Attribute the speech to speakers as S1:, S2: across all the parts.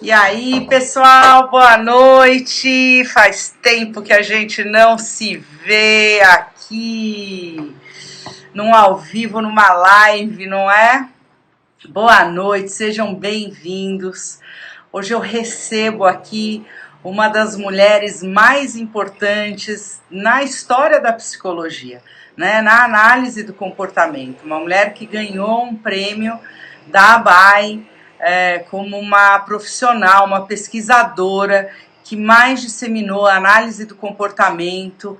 S1: E aí, pessoal, boa noite. Faz tempo que a gente não se vê aqui, num ao vivo, numa live, não é? Boa noite, sejam bem-vindos. Hoje eu recebo aqui uma das mulheres mais importantes na história da psicologia, né? Na análise do comportamento. Uma mulher que ganhou um prêmio da ABAE, como uma profissional, uma pesquisadora que mais disseminou a análise do comportamento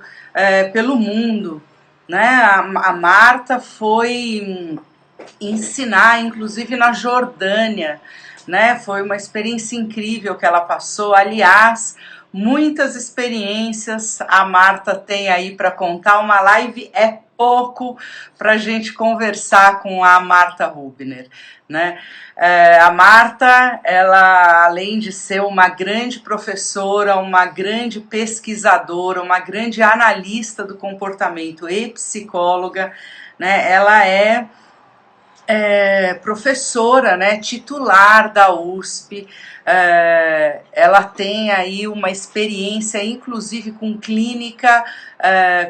S1: pelo mundo, né? A Marta foi ensinar, inclusive na Jordânia, né? Foi uma experiência incrível que ela passou. Aliás, muitas experiências a Marta tem aí para contar. Uma live é pouco para a gente conversar com a Marta Hübner, né? A Marta, ela, além de ser uma grande professora, uma grande pesquisadora, uma grande analista do comportamento e psicóloga, né? Ela é professora, né, titular da USP. Ela tem aí uma experiência, inclusive com clínica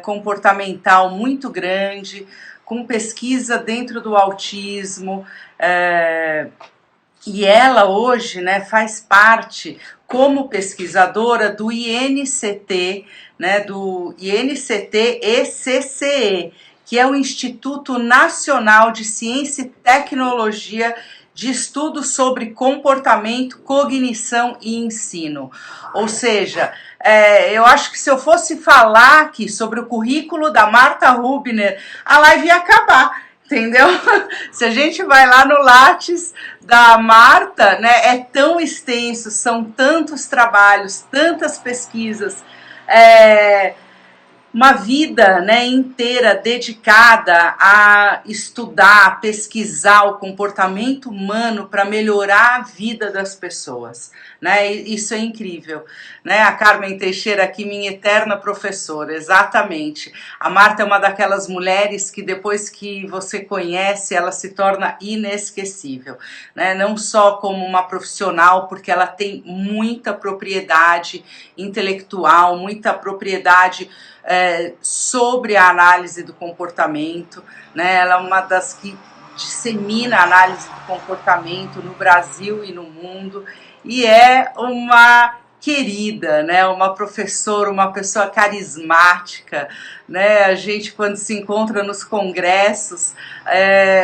S1: comportamental muito grande, com pesquisa dentro do autismo, e ela hoje, né, faz parte como pesquisadora do INCT, né, do INCT-ECCE, que é o Instituto Nacional de Ciência e Tecnologia de Estudos sobre Comportamento, Cognição e Ensino. Ou seja, eu acho que se eu fosse falar aqui sobre o currículo da Marta Hübner, a live ia acabar, entendeu? Se a gente vai lá no Lattes da Marta, né, é tão extenso, são tantos trabalhos, tantas pesquisas, uma vida, né, inteira dedicada a estudar, a pesquisar o comportamento humano para melhorar a vida das pessoas, né? Isso é incrível, né? A Carmen Teixeira aqui, minha eterna professora, exatamente. A Marta é uma daquelas mulheres que depois que você conhece, ela se torna inesquecível, né? Não só como uma profissional, porque ela tem muita propriedade intelectual, muita propriedade sobre a análise do comportamento, né? Ela é uma das que dissemina a análise do comportamento no Brasil e no mundo, e é uma querida, né? Uma professora, uma pessoa carismática, né? A gente, quando se encontra nos congressos,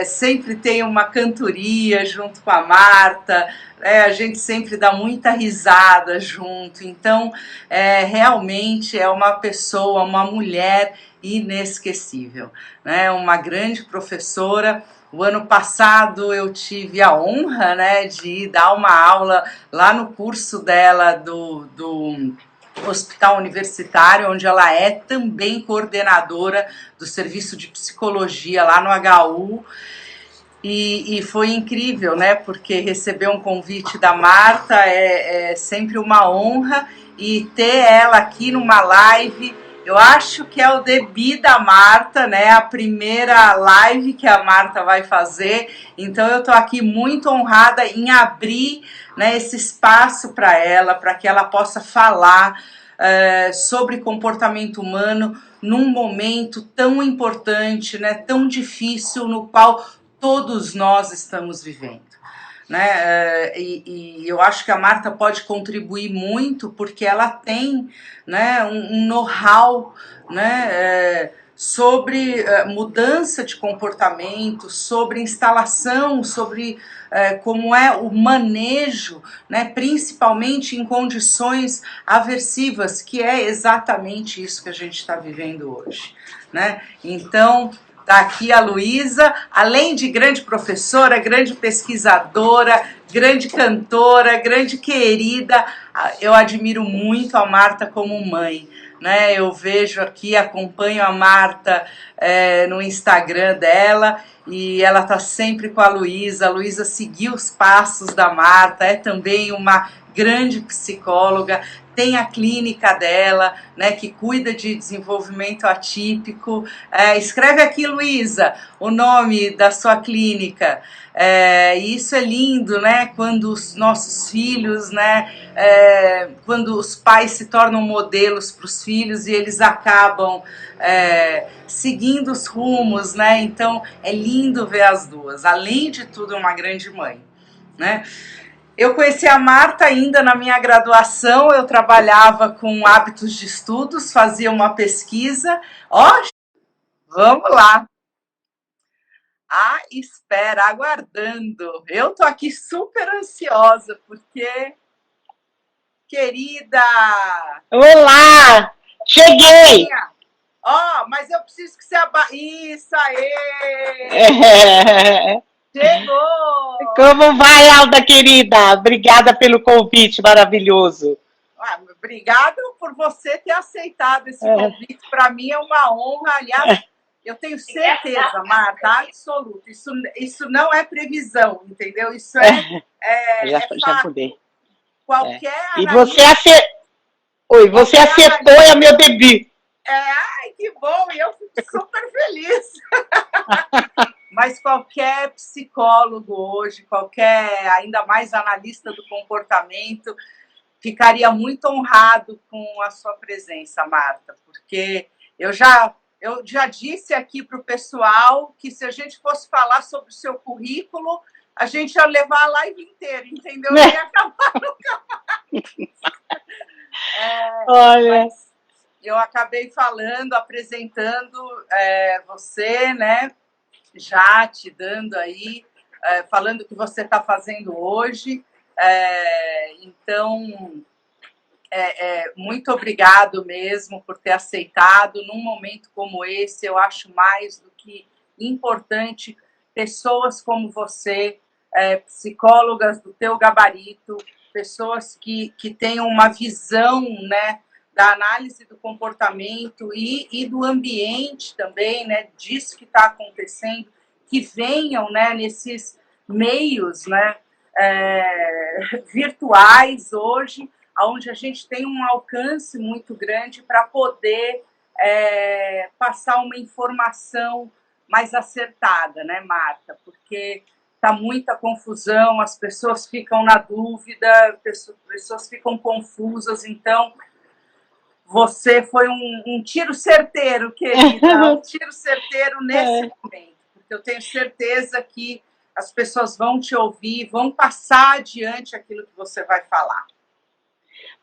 S1: sempre tem uma cantoria junto com a Marta, a gente sempre dá muita risada junto. Então, realmente é uma pessoa, uma mulher inesquecível, né? Uma grande professora. O ano passado eu tive a honra, né, de dar uma aula lá no curso dela do Hospital Universitário, onde ela é também coordenadora do serviço de psicologia lá no HU. E foi incrível, né? Porque receber um convite da Marta é sempre uma honra, e ter ela aqui numa live, eu acho que é o debut da Marta, né? A primeira live que a Marta vai fazer. Então eu tô aqui muito honrada em abrir, né, esse espaço para ela, para que ela possa falar sobre comportamento humano num momento tão importante, né? Tão difícil, no qual todos nós estamos vivendo, né? E eu acho que a Marta pode contribuir muito, porque ela tem, né, um know-how, né, sobre mudança de comportamento, sobre instalação, sobre como é o manejo, né, principalmente em condições aversivas, que é exatamente isso que a gente está vivendo hoje, né? Então, tá aqui a Luísa, além de grande professora, grande pesquisadora, grande cantora, grande querida. Eu admiro muito a Marta como mãe, né? Eu vejo aqui, acompanho a Marta no Instagram dela, e ela tá sempre com a Luísa. A Luísa seguiu os passos da Marta, é também uma grande psicóloga, tem a clínica dela, né, que cuida de desenvolvimento atípico. Escreve aqui, Luísa, o nome da sua clínica. E isso é lindo, né, quando os nossos filhos, né, quando os pais se tornam modelos para os filhos e eles acabam seguindo os rumos, né? Então é lindo ver as duas. Além de tudo, é uma grande mãe, né? Eu conheci a Marta ainda na minha graduação, eu trabalhava com hábitos de estudos, fazia uma pesquisa. Ó, vamos lá. À espera, aguardando. Eu tô aqui super ansiosa, porque, querida...
S2: Olá! Cheguei!
S1: Ó, mas eu preciso que você... Isso aí! Chegou!
S2: Como vai, Alda querida? Obrigada pelo convite maravilhoso.
S1: Obrigada por você ter aceitado esse convite. Para mim é uma honra. Aliás, eu tenho certeza, Marta, absoluta. Isso não é previsão, entendeu? Isso
S2: já
S1: fato.
S2: Mudei.
S1: Qualquer
S2: E você você acertou, é meu debut.
S1: Ai, que bom! E eu fico super feliz. Mas qualquer psicólogo hoje, ainda mais analista do comportamento, ficaria muito honrado com a sua presença, Marta, porque eu já disse aqui para o pessoal que se a gente fosse falar sobre o seu currículo, a gente ia levar a live inteira, entendeu? Não ia acabar nunca mais.
S2: Olha...
S1: Eu acabei apresentando você, né? Já te dando aí, falando o que você está fazendo hoje. Então, muito obrigado mesmo por ter aceitado. Num momento como esse, eu acho mais do que importante pessoas como você, psicólogas do teu gabarito, pessoas que tenham uma visão, né, da análise do comportamento e do ambiente também, né, disso que está acontecendo, que venham, né, nesses meios, né, virtuais hoje, onde a gente tem um alcance muito grande para poder passar uma informação mais acertada, né, Marta? Porque está muita confusão, as pessoas ficam na dúvida, pessoas ficam confusas, então... Você foi um tiro certeiro, querida, um tiro certeiro nesse momento, porque eu tenho certeza que as pessoas vão te ouvir, vão passar adiante aquilo que você vai falar.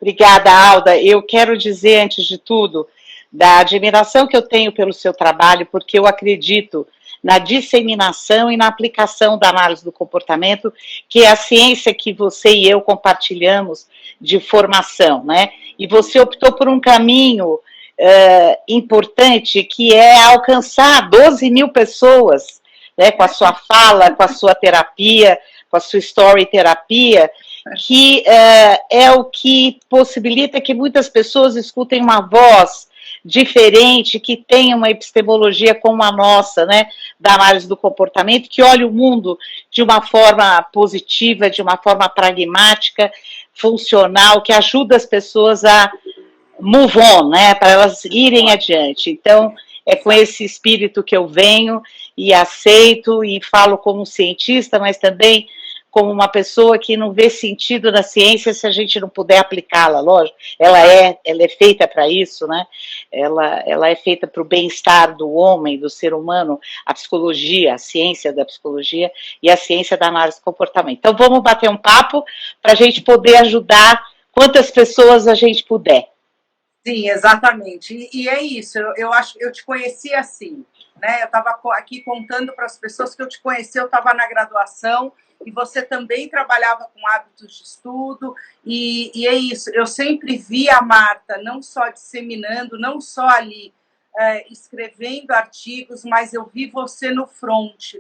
S2: Obrigada, Alda. Eu quero dizer, antes de tudo, da admiração que eu tenho pelo seu trabalho, porque eu acredito na disseminação e na aplicação da análise do comportamento, que é a ciência que você e eu compartilhamos de formação, né? E você optou por um caminho importante, que é alcançar 12 mil pessoas, né, com a sua fala, com a sua terapia, com a sua story terapia, que é o que possibilita que muitas pessoas escutem uma voz diferente, que tenha uma epistemologia como a nossa, né, da análise do comportamento, que olhe o mundo de uma forma positiva, de uma forma pragmática, funcional, que ajuda as pessoas a move on, né, para elas irem adiante. Então, é com esse espírito que eu venho e aceito e falo como cientista, mas também como uma pessoa que não vê sentido na ciência se a gente não puder aplicá-la, lógico. Ela é feita para isso, né? Ela é feita para o bem-estar do homem, do ser humano, a psicologia, a ciência da psicologia e a ciência da análise do comportamento. Então, vamos bater um papo para a gente poder ajudar quantas pessoas a gente puder.
S1: Sim, exatamente. E é isso, eu te conheci assim, né? Eu estava aqui contando para as pessoas que eu te conheci, eu estava na graduação, e você também trabalhava com hábitos de estudo, e é isso, eu sempre vi a Marta não só disseminando, não só ali escrevendo artigos, mas eu vi você no front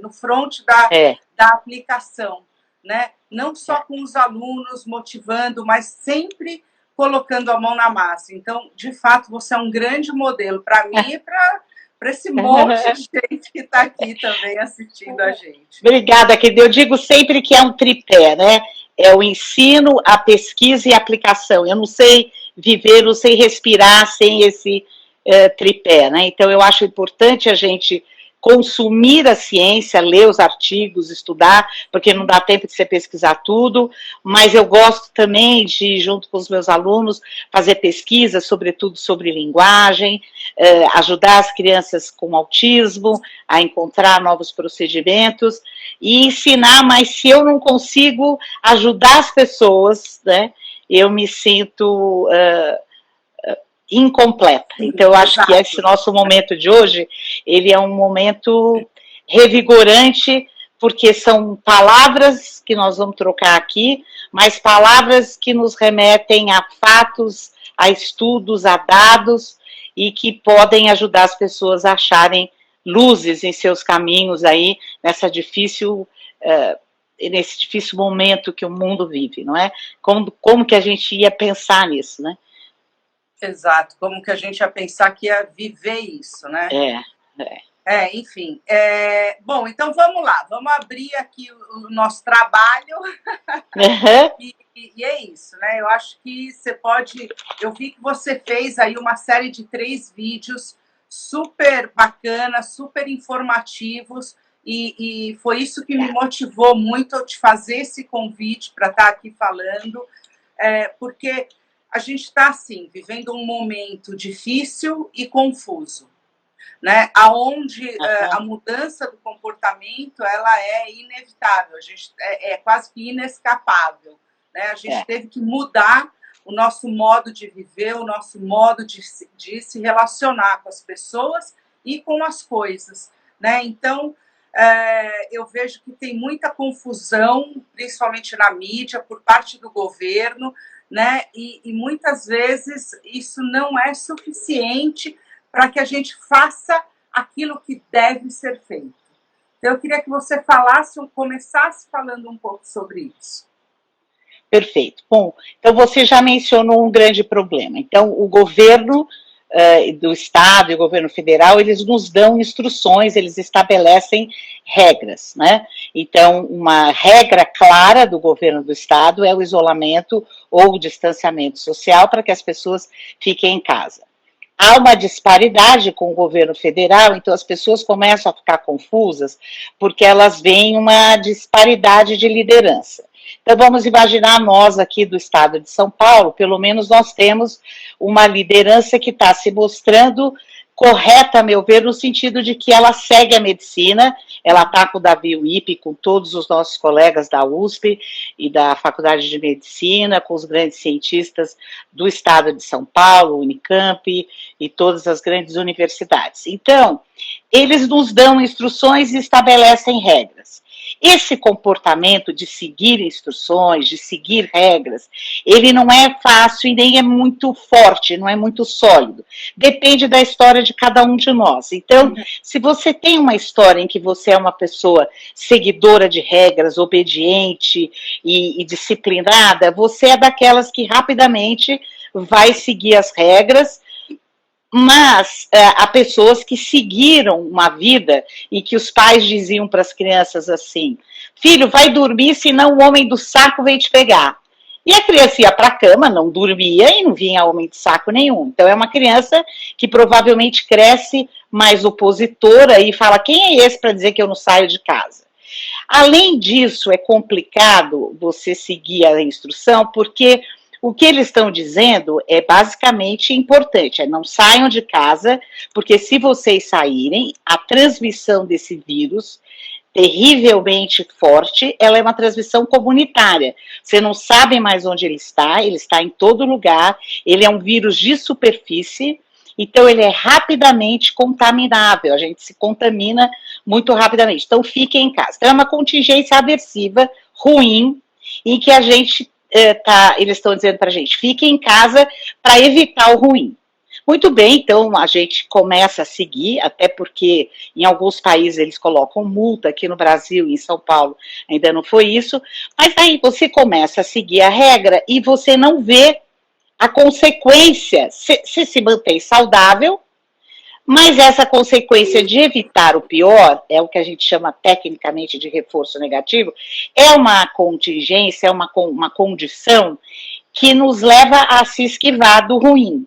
S1: da aplicação, né? Não só com os alunos motivando, mas sempre colocando a mão na massa. Então, de fato, você é um grande modelo para mim e para esse monte de gente que está aqui também assistindo a gente.
S2: Obrigada, querida. Eu digo sempre que é um tripé, né? é o ensino, a pesquisa e a aplicação. Eu não sei viver, não sei respirar sem esse tripé, né? Então, eu acho importante a gente consumir a ciência, ler os artigos, estudar, porque não dá tempo de você pesquisar tudo, mas eu gosto também de, junto com os meus alunos, fazer pesquisas, sobretudo sobre linguagem, ajudar as crianças com autismo a encontrar novos procedimentos e ensinar, mas se eu não consigo ajudar as pessoas, né, eu me sinto incompleta. Então, eu acho que esse nosso momento de hoje, ele é um momento revigorante, porque são palavras que nós vamos trocar aqui, mas palavras que nos remetem a fatos, a estudos, a dados, e que podem ajudar as pessoas a acharem luzes em seus caminhos aí, nesse difícil momento que o mundo vive, não é? Como que a gente ia pensar nisso, né?
S1: Exato, como que a gente ia pensar que ia viver isso, né? Enfim. Bom, então vamos lá, vamos abrir aqui o nosso trabalho. E é isso, né? Eu acho que você pode... Eu vi que você fez aí uma série de 3 vídeos super bacanas, super informativos, e foi isso que me motivou muito a te fazer esse convite para estar aqui falando, porque a gente está, assim, vivendo um momento difícil e confuso, né? Onde a mudança do comportamento ela é inevitável, a gente, é quase que inescapável, né? A gente teve que mudar o nosso modo de viver, o nosso modo de se relacionar com as pessoas e com as coisas, né? Então, eu vejo que tem muita confusão, principalmente na mídia, por parte do governo, né? E muitas vezes isso não é suficiente para que a gente faça aquilo que deve ser feito. Então, eu queria que você começasse falando um pouco sobre isso.
S2: Perfeito. Bom, então você já mencionou um grande problema. Então, o governo do Estado e o governo federal, eles nos dão instruções, eles estabelecem regras, né? Então, uma regra clara do governo do Estado é o isolamento ou o distanciamento social para que as pessoas fiquem em casa. Há uma disparidade com o governo federal, então as pessoas começam a ficar confusas porque elas veem uma disparidade de liderança. Então, vamos imaginar nós aqui do estado de São Paulo, pelo menos nós temos uma liderança que está se mostrando correta, a meu ver, no sentido de que ela segue a medicina, ela está com o Davi Wip, com todos os nossos colegas da USP e da Faculdade de Medicina, com os grandes cientistas do estado de São Paulo, Unicamp e todas as grandes universidades. Então, eles nos dão instruções e estabelecem regras. Esse comportamento de seguir instruções, de seguir regras, ele não é fácil e nem é muito forte, não é muito sólido. Depende da história de cada um de nós. Então, se você tem uma história em que você é uma pessoa seguidora de regras, obediente e disciplinada, você é daquelas que rapidamente vai seguir as regras. Mas há pessoas que seguiram uma vida e que os pais diziam para as crianças assim: filho, vai dormir, senão o homem do saco vem te pegar. E a criança ia para a cama, não dormia e não vinha homem de saco nenhum. Então é uma criança que provavelmente cresce mais opositora e fala: quem é esse para dizer que eu não saio de casa? Além disso, é complicado você seguir a instrução, porque o que eles estão dizendo é basicamente importante, não saiam de casa, porque se vocês saírem, a transmissão desse vírus, terrivelmente forte, ela é uma transmissão comunitária. Você não sabe mais onde ele está em todo lugar, ele é um vírus de superfície, então ele é rapidamente contaminável, a gente se contamina muito rapidamente. Então fiquem em casa. Então é uma contingência aversiva, ruim, em que a gente eles estão dizendo para a gente, fique em casa para evitar o ruim. Muito bem, então a gente começa a seguir, até porque em alguns países eles colocam multa, aqui no Brasil e em São Paulo ainda não foi isso, mas aí você começa a seguir a regra e você não vê a consequência, você se mantém saudável, Mas essa consequência de evitar o pior, é o que a gente chama tecnicamente de reforço negativo, é uma contingência, é uma condição que nos leva a se esquivar do ruim.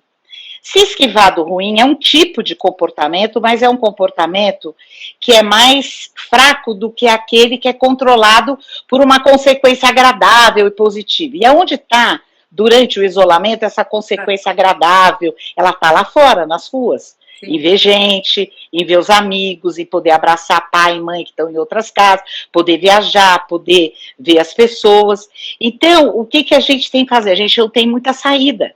S2: Se esquivar do ruim é um tipo de comportamento, mas é um comportamento que é mais fraco do que aquele que é controlado por uma consequência agradável e positiva. E aonde está, durante o isolamento, essa consequência agradável? Ela está lá fora, nas ruas. Sim. Em ver gente, em ver os amigos, em poder abraçar pai e mãe que estão em outras casas, poder viajar, poder ver as pessoas. Então, o que a gente tem que fazer? A gente não tem muita saída.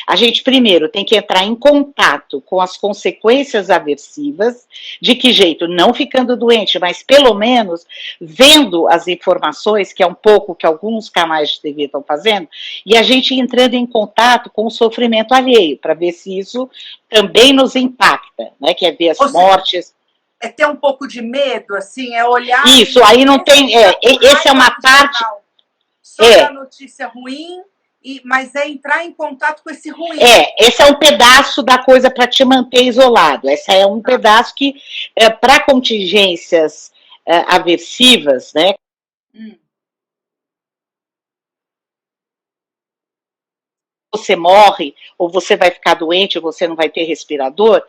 S2: A gente, primeiro, tem que entrar em contato com as consequências aversivas, de que jeito? Não ficando doente, mas pelo menos vendo as informações, que é um pouco que alguns canais de TV estão fazendo, e a gente entrando em contato com o sofrimento alheio, para ver se isso também nos impacta, né? Que é ver as mortes.
S1: É ter um pouco de medo, assim, é olhar...
S2: Isso, aí não tem... essa é uma parte...
S1: Só a notícia ruim... mas é entrar em contato com esse ruim.
S2: Esse é um pedaço da coisa para te manter isolado. Esse é um pedaço que, para contingências aversivas, né? Você morre, ou você vai ficar doente, ou você não vai ter respirador,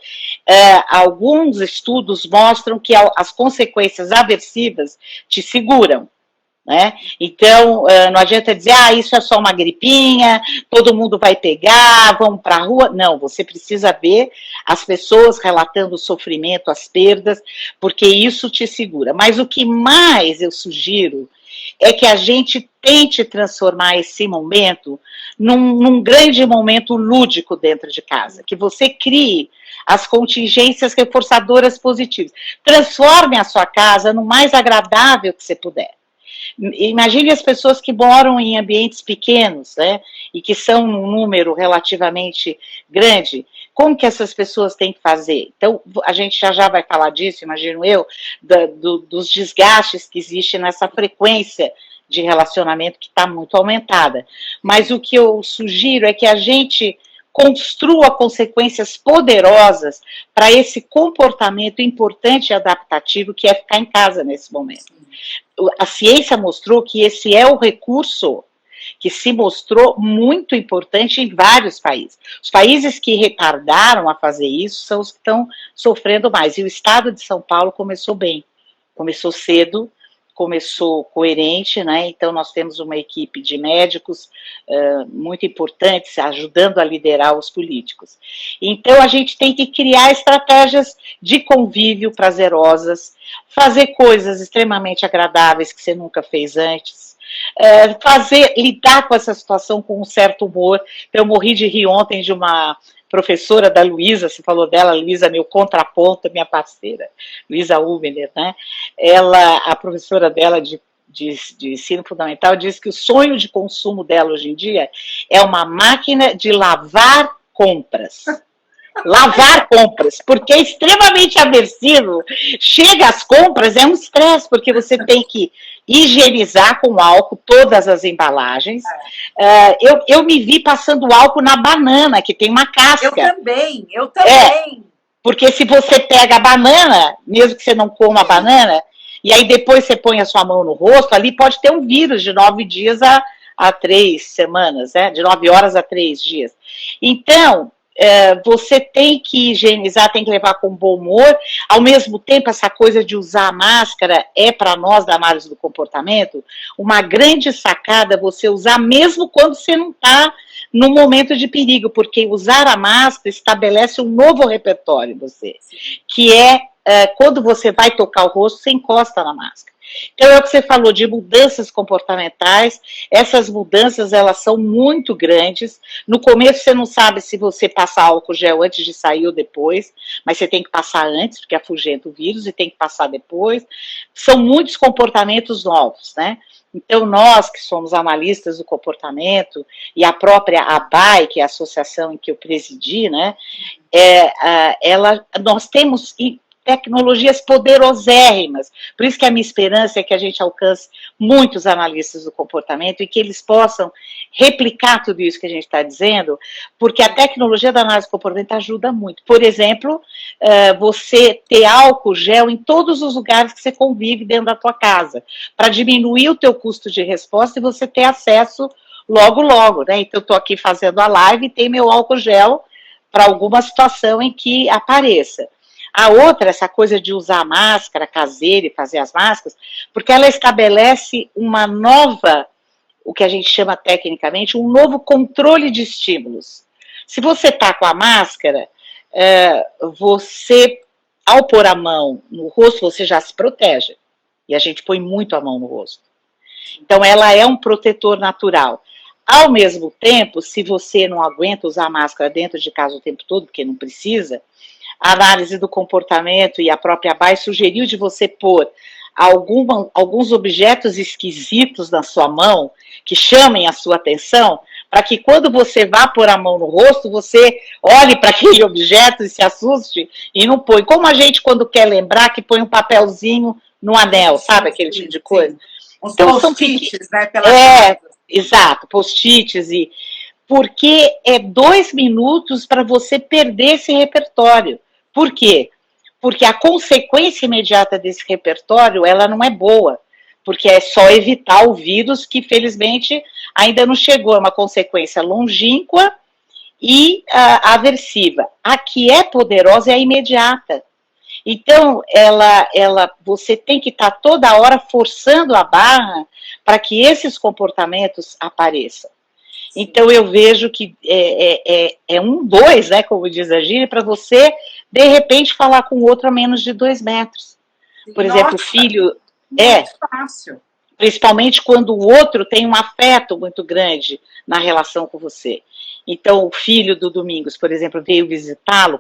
S2: alguns estudos mostram que as consequências aversivas te seguram. Né? Então, não adianta dizer, isso é só uma gripinha, todo mundo vai pegar, vamos para a rua. Não, você precisa ver as pessoas relatando o sofrimento, as perdas, porque isso te segura. Mas o que mais eu sugiro é que a gente tente transformar esse momento num grande momento lúdico dentro de casa, que você crie as contingências reforçadoras positivas. Transforme a sua casa no mais agradável que você puder. Imagine as pessoas que moram em ambientes pequenos, né, e que são um número relativamente grande. Como que essas pessoas têm que fazer? Então, a gente já vai falar disso, imagino eu, dos desgastes que existem nessa frequência de relacionamento que está muito aumentada. Mas o que eu sugiro é que a gente construa consequências poderosas para esse comportamento importante e adaptativo que é ficar em casa nesse momento. A ciência mostrou que esse é o recurso que se mostrou muito importante em vários países. Os países que retardaram a fazer isso são os que estão sofrendo mais. E o estado de São Paulo começou bem, começou cedo, começou coerente, né? Então nós temos uma equipe de médicos muito importantes ajudando a liderar os políticos. Então a gente tem que criar estratégias de convívio prazerosas, fazer coisas extremamente agradáveis que você nunca fez antes, lidar com essa situação com um certo humor. Eu morri de rir ontem de uma professora da Luísa, você falou dela, Luísa, meu contraponto, minha parceira, Luísa Ubener, né? Ela, a professora dela de ensino fundamental, disse que o sonho de consumo dela hoje em dia é uma máquina de lavar compras. Lavar compras, porque é extremamente aversivo. Chega às compras, é um estresse, porque você tem que higienizar com álcool todas as embalagens. Eu me vi passando álcool na banana, que tem uma casca.
S1: Eu também.
S2: Porque se você pega a banana, mesmo que você não coma a banana, e aí depois você põe a sua mão no rosto, ali pode ter um vírus de 9 dias a 3 semanas, né? De 9 horas a 3 dias. Então, você tem que higienizar, tem que levar com bom humor. Ao mesmo tempo, essa coisa de usar a máscara é, para nós da análise do comportamento, uma grande sacada você usar mesmo quando você não está no momento de perigo, porque usar a máscara estabelece um novo repertório em você, que é quando você vai tocar o rosto, você encosta na máscara. Então, é o que você falou de mudanças comportamentais. Essas mudanças, elas são muito grandes. No começo, você não sabe se você passa álcool gel antes de sair ou depois, mas você tem que passar antes, porque afugenta o vírus, e tem que passar depois. São muitos comportamentos novos, né? Então, nós que somos analistas do comportamento, e a própria ABAI, que é a associação em que eu presidi, né? Nós temos tecnologias poderosérrimas. Por isso que a minha esperança é que a gente alcance muitos analistas do comportamento e que eles possam replicar tudo isso que a gente está dizendo, porque a tecnologia da análise do comportamento ajuda muito. Por exemplo, você ter álcool gel em todos os lugares que você convive dentro da tua casa, para diminuir o teu custo de resposta e você ter acesso logo, logo, né? Então, eu estou aqui fazendo a live e tem meu álcool gel para alguma situação em que apareça. A outra, essa coisa de usar máscara caseira e fazer as máscaras, porque ela estabelece uma nova, o que a gente chama tecnicamente, um novo controle de estímulos. Se você está com a máscara, você, ao pôr a mão no rosto, você já se protege. E a gente põe muito a mão no rosto. Então, ela é um protetor natural. Ao mesmo tempo, se você não aguenta usar máscara dentro de casa o tempo todo, porque não precisa, a análise do comportamento e a própria BAE sugeriu de você pôr alguns objetos esquisitos na sua mão, que chamem a sua atenção, para que quando você vá pôr a mão no rosto, você olhe para aquele objeto e se assuste e não põe. Como a gente, quando quer lembrar, que põe um papelzinho no anel, sabe? Aquele tipo de coisa.
S1: Os então, post-its, né? Pela
S2: exato, post-its. Porque é 2 minutos para você perder esse repertório. Por quê? Porque a consequência imediata desse repertório, ela não é boa. Porque é só evitar o vírus que, felizmente, ainda não chegou. É uma consequência longínqua e aversiva. A que é poderosa é a imediata. Então, você tem que estar toda hora forçando a barra para que esses comportamentos apareçam. Então, eu vejo que é 1, 2, né, como diz a Gíria, para você, de repente, falar com o outro a menos de 2 metros. Por exemplo, o filho...
S1: Muito fácil.
S2: Principalmente quando o outro tem um afeto muito grande na relação com você. Então, o filho do Domingos, por exemplo, veio visitá-lo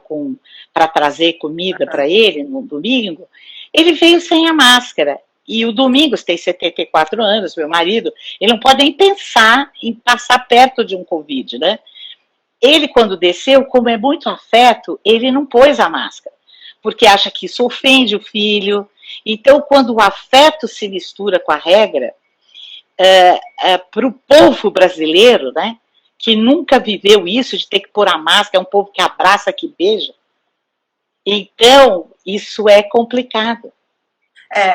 S2: para trazer comida para ele no domingo, ele veio sem a máscara. E o Domingos tem 74 anos, meu marido, ele não pode nem pensar em passar perto de um Covid, né? Ele, quando desceu, como é muito afeto, ele não pôs a máscara, porque acha que isso ofende o filho. Então, quando o afeto se mistura com a regra, para o povo brasileiro, né, que nunca viveu isso de ter que pôr a máscara, é um povo que abraça, que beija, então, isso é complicado.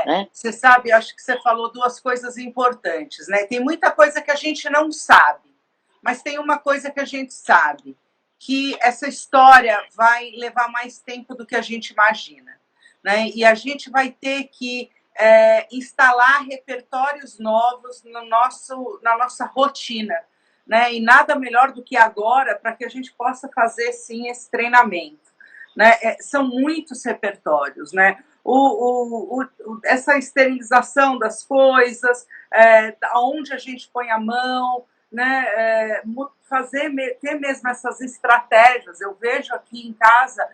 S1: Né? Você sabe, acho que você falou 2 coisas importantes, né? Tem muita coisa que a gente não sabe, mas tem uma coisa que a gente sabe, que essa história vai levar mais tempo do que a gente imagina, né? E a gente vai ter que instalar repertórios novos na nossa rotina, né? E nada melhor do que agora para que a gente possa fazer, sim, esse treinamento. Né? São muitos repertórios, né? Essa esterilização das coisas, onde a gente põe a mão, né? Ter mesmo essas estratégias. Eu vejo aqui em casa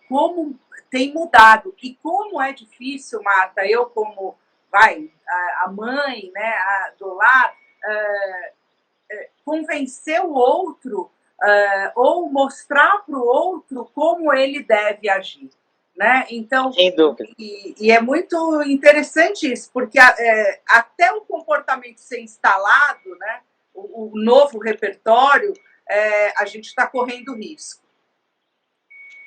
S1: como tem mudado e como é difícil, Marta, eu como a mãe, né, do lar, convencer o outro ou mostrar para o outro como ele deve agir, né? Então,
S2: sem dúvida.
S1: E é muito interessante isso, porque até o comportamento ser instalado, né, o novo repertório, a gente está correndo risco.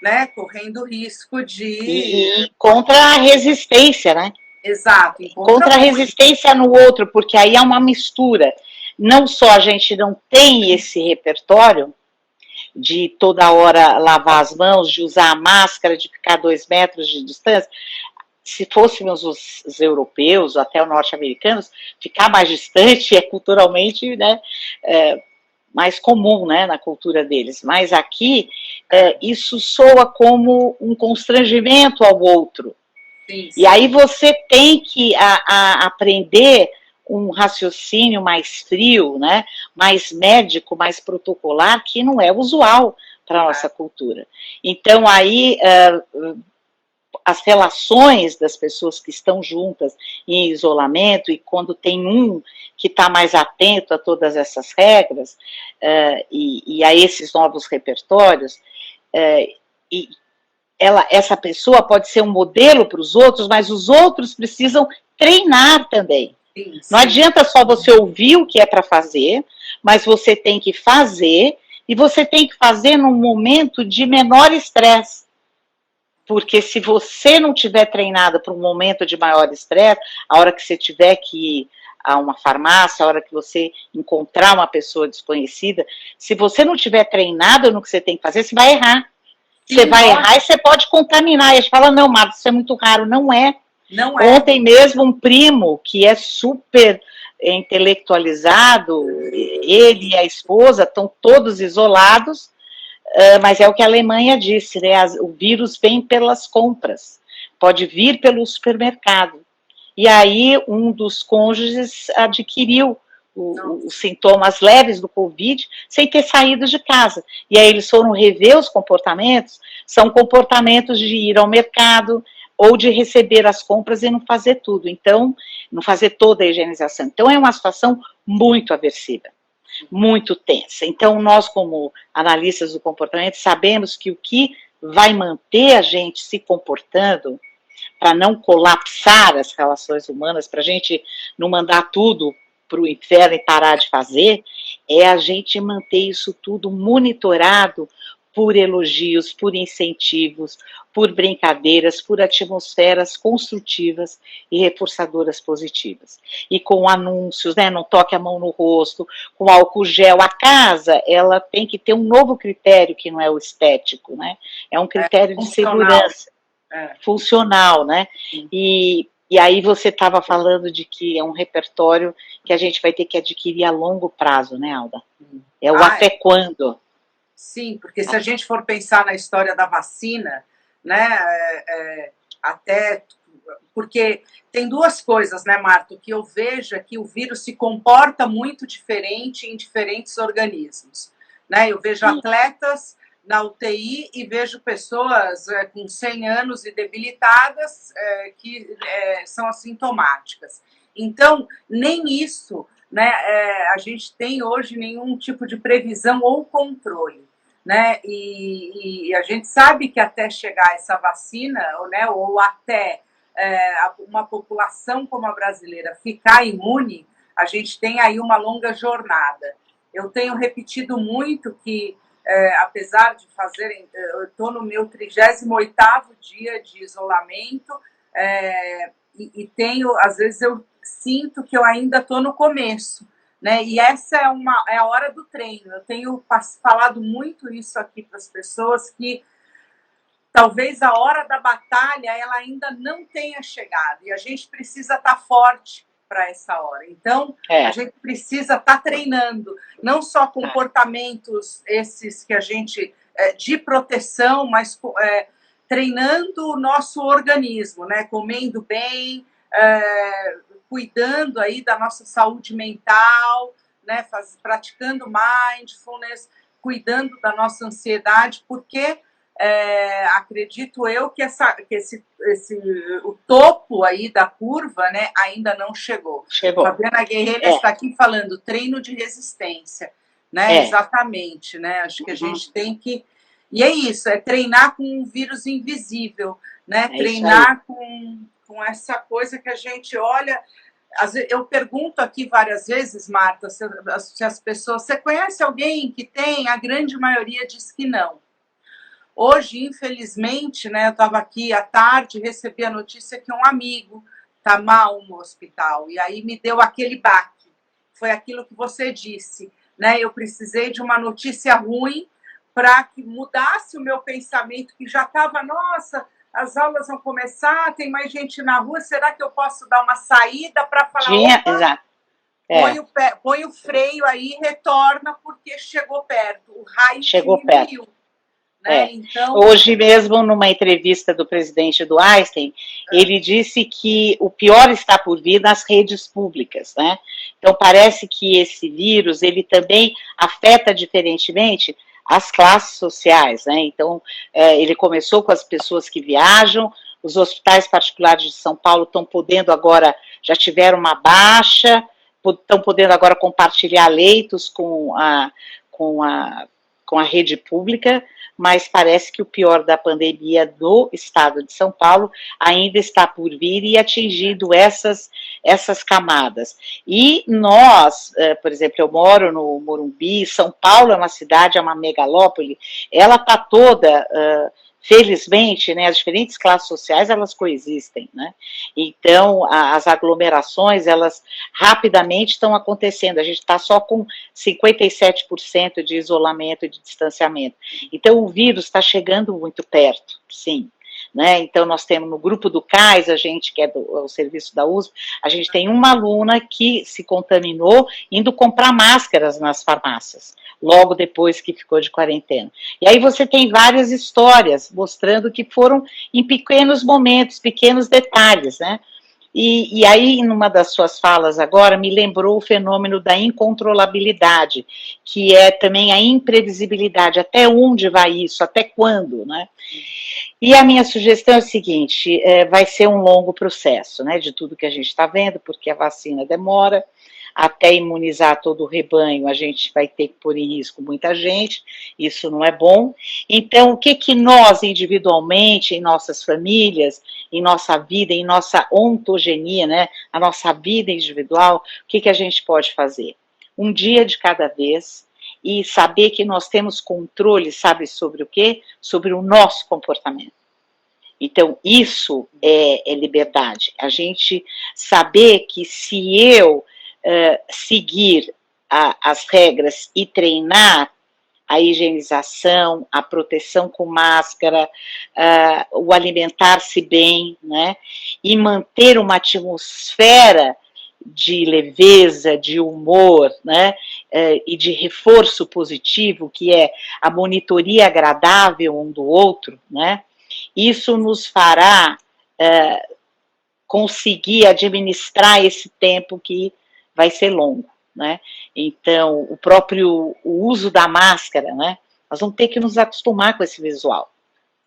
S1: Né? Correndo risco de...
S2: E contra a resistência, né?
S1: Exato.
S2: Contra a resistência no outro, porque aí é uma mistura. Não só a gente não tem esse repertório de toda hora lavar as mãos, de usar a máscara, de ficar 2 metros de distância. Se fôssemos os europeus, ou até os norte-americanos, ficar mais distante é culturalmente, né, mais comum, né, na cultura deles. Mas aqui, isso soa como um constrangimento ao outro.
S1: Sim.
S2: E aí você tem que aprender um raciocínio mais frio, né, mais médico, mais protocolar, que não é usual para a nossa cultura. Então, aí, as relações das pessoas que estão juntas em isolamento, e quando tem um que está mais atento a todas essas regras e a esses novos repertórios, essa pessoa pode ser um modelo para os outros, mas os outros precisam treinar também. Sim, sim. Não adianta só você ouvir o que é para fazer, mas você tem que fazer, e você tem que fazer num momento de menor estresse. Porque se você não tiver treinado para um momento de maior estresse, a hora que você tiver que ir a uma farmácia, a hora que você encontrar uma pessoa desconhecida, se você não tiver treinado no que você tem que fazer, você vai errar. Sim, você vai errar e você pode contaminar. E a gente fala, não, Marta, isso é muito raro. Não é. Não é. Ontem mesmo um primo que é super intelectualizado, ele e a esposa estão todos isolados, mas é o que a Alemanha disse, né? O vírus vem pelas compras, pode vir pelo supermercado. E aí um dos cônjuges adquiriu os sintomas leves do Covid sem ter saído de casa. E aí eles foram rever os comportamentos, são comportamentos de ir ao mercado ou de receber as compras e não fazer tudo. Então, não fazer toda a higienização. Então é uma situação muito aversiva, muito tensa. Então nós, como analistas do comportamento, sabemos que o que vai manter a gente se comportando para não colapsar as relações humanas, para a gente não mandar tudo para o inferno e parar de fazer, é a gente manter isso tudo monitorado por elogios, por incentivos, por brincadeiras, por atmosferas construtivas e reforçadoras positivas. E com anúncios, né, não toque a mão no rosto, com álcool gel. A casa, ela tem que ter um novo critério, que não é o estético, né? É um critério de segurança. Funcional, né? E aí você estava falando de que é um repertório que a gente vai ter que adquirir a longo prazo, né, Alda? É o até quando.
S1: Sim, porque se a gente for pensar na história da vacina, né, até... Porque tem duas coisas, né, Marta, que eu vejo é que o vírus se comporta muito diferente em diferentes organismos, né? Eu vejo atletas na UTI e vejo pessoas com 100 anos e debilitadas que são assintomáticas. Então, nem isso, né, a gente tem hoje nenhum tipo de previsão ou controle, né? E a gente sabe que até chegar essa vacina, né, ou até uma população como a brasileira ficar imune, a gente tem aí uma longa jornada. Eu tenho repetido muito que apesar de fazerem, eu estou no meu 38º dia de isolamento e tenho, às vezes eu sinto que eu ainda estou no começo, né? E essa é a hora do treino. Eu tenho falado muito isso aqui para as pessoas, que talvez a hora da batalha ela ainda não tenha chegado e a gente precisa estar forte para essa hora. Então, a gente precisa estar treinando, não só comportamentos esses que a gente, de proteção, mas treinando o nosso organismo, né? Comendo bem, cuidando aí da nossa saúde mental, né? Praticando mindfulness, cuidando da nossa ansiedade, porque acredito eu que o topo aí da curva, né, ainda não chegou. Fabiana Guerreiro está aqui falando treino de resistência, né? Exatamente, né? Acho que a gente tem que... E é isso, é treinar com um vírus invisível, né? Treinar com essa coisa que a gente olha... Eu pergunto aqui várias vezes, Marta, se as pessoas... Você conhece alguém que tem? A grande maioria diz que não. Hoje, infelizmente, né, eu estava aqui à tarde, recebi a notícia que um amigo está mal no hospital. E aí me deu aquele baque. Foi aquilo que você disse, né? Eu precisei de uma notícia ruim para que mudasse o meu pensamento, que já estava, nossa, as aulas vão começar, tem mais gente na rua, será que eu posso dar uma saída para falar?
S2: Exato.
S1: Põe o freio aí, retorna, porque chegou perto. O raio
S2: chegou perto.
S1: Então...
S2: Hoje mesmo, numa entrevista do presidente do Einstein, ele disse que o pior está por vir nas redes públicas, né? Então, parece que esse vírus, ele também afeta diferentemente as classes sociais, né? Então, ele começou com as pessoas que viajam, os hospitais particulares de São Paulo estão podendo agora, já tiveram uma baixa, estão podendo agora compartilhar leitos com a com a rede pública, mas parece que o pior da pandemia do estado de São Paulo ainda está por vir e atingindo essas camadas. E nós, por exemplo, eu moro no Morumbi, São Paulo é uma cidade, é uma megalópole, ela está toda... felizmente, né, as diferentes classes sociais, elas coexistem, né? Então, as aglomerações, elas rapidamente estão acontecendo. A gente está só com 57% de isolamento e de distanciamento. Então, o vírus está chegando muito perto, sim. Né? Então, nós temos no grupo do CAIS, a gente, que é o serviço da USP, a gente tem uma aluna que se contaminou indo comprar máscaras nas farmácias, logo depois que ficou de quarentena. E aí você tem várias histórias mostrando que foram em pequenos momentos, pequenos detalhes, né? E aí, numa das suas falas agora, me lembrou o fenômeno da incontrolabilidade, que é também a imprevisibilidade, até onde vai isso, até quando, né? E a minha sugestão é o seguinte, vai ser um longo processo, né, de tudo que a gente está vendo, porque a vacina demora, até imunizar todo o rebanho, a gente vai ter que pôr em risco muita gente, isso não é bom. Então, o que nós, individualmente, em nossas famílias, em nossa vida, em nossa ontogenia, né, a nossa vida individual, o que a gente pode fazer? Um dia de cada vez, e saber que nós temos controle, sabe sobre o quê? Sobre o nosso comportamento. Então, isso é liberdade. A gente saber que se eu seguir as regras e treinar a higienização, a proteção com máscara, o alimentar-se bem, né? E manter uma atmosfera de leveza, de humor, né, e de reforço positivo, que é a monitoria agradável um do outro, né, isso nos fará conseguir administrar esse tempo que vai ser longo, né. Então, o uso da máscara, né, nós vamos ter que nos acostumar com esse visual.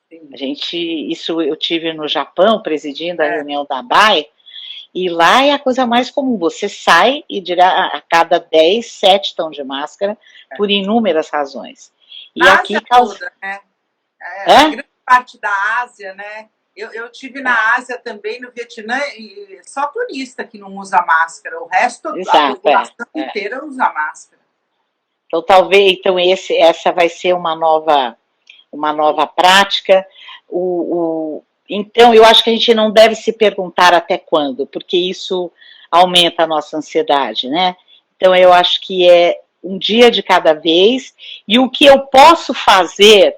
S2: Isso eu tive no Japão, presidindo a reunião da ABAE, e lá é a coisa mais comum, você sai e dirá a cada 10, 7 estão de máscara, por inúmeras razões. E
S1: na
S2: aqui
S1: Ásia toda, né? A grande parte da Ásia, né? Eu tive na Ásia também, no Vietnã, e só turista que não usa máscara, o resto, a população inteira usa máscara.
S2: Então, talvez, essa vai ser uma nova prática. Então, eu acho que a gente não deve se perguntar até quando, porque isso aumenta a nossa ansiedade, né? Então, eu acho que é um dia de cada vez, e o que eu posso fazer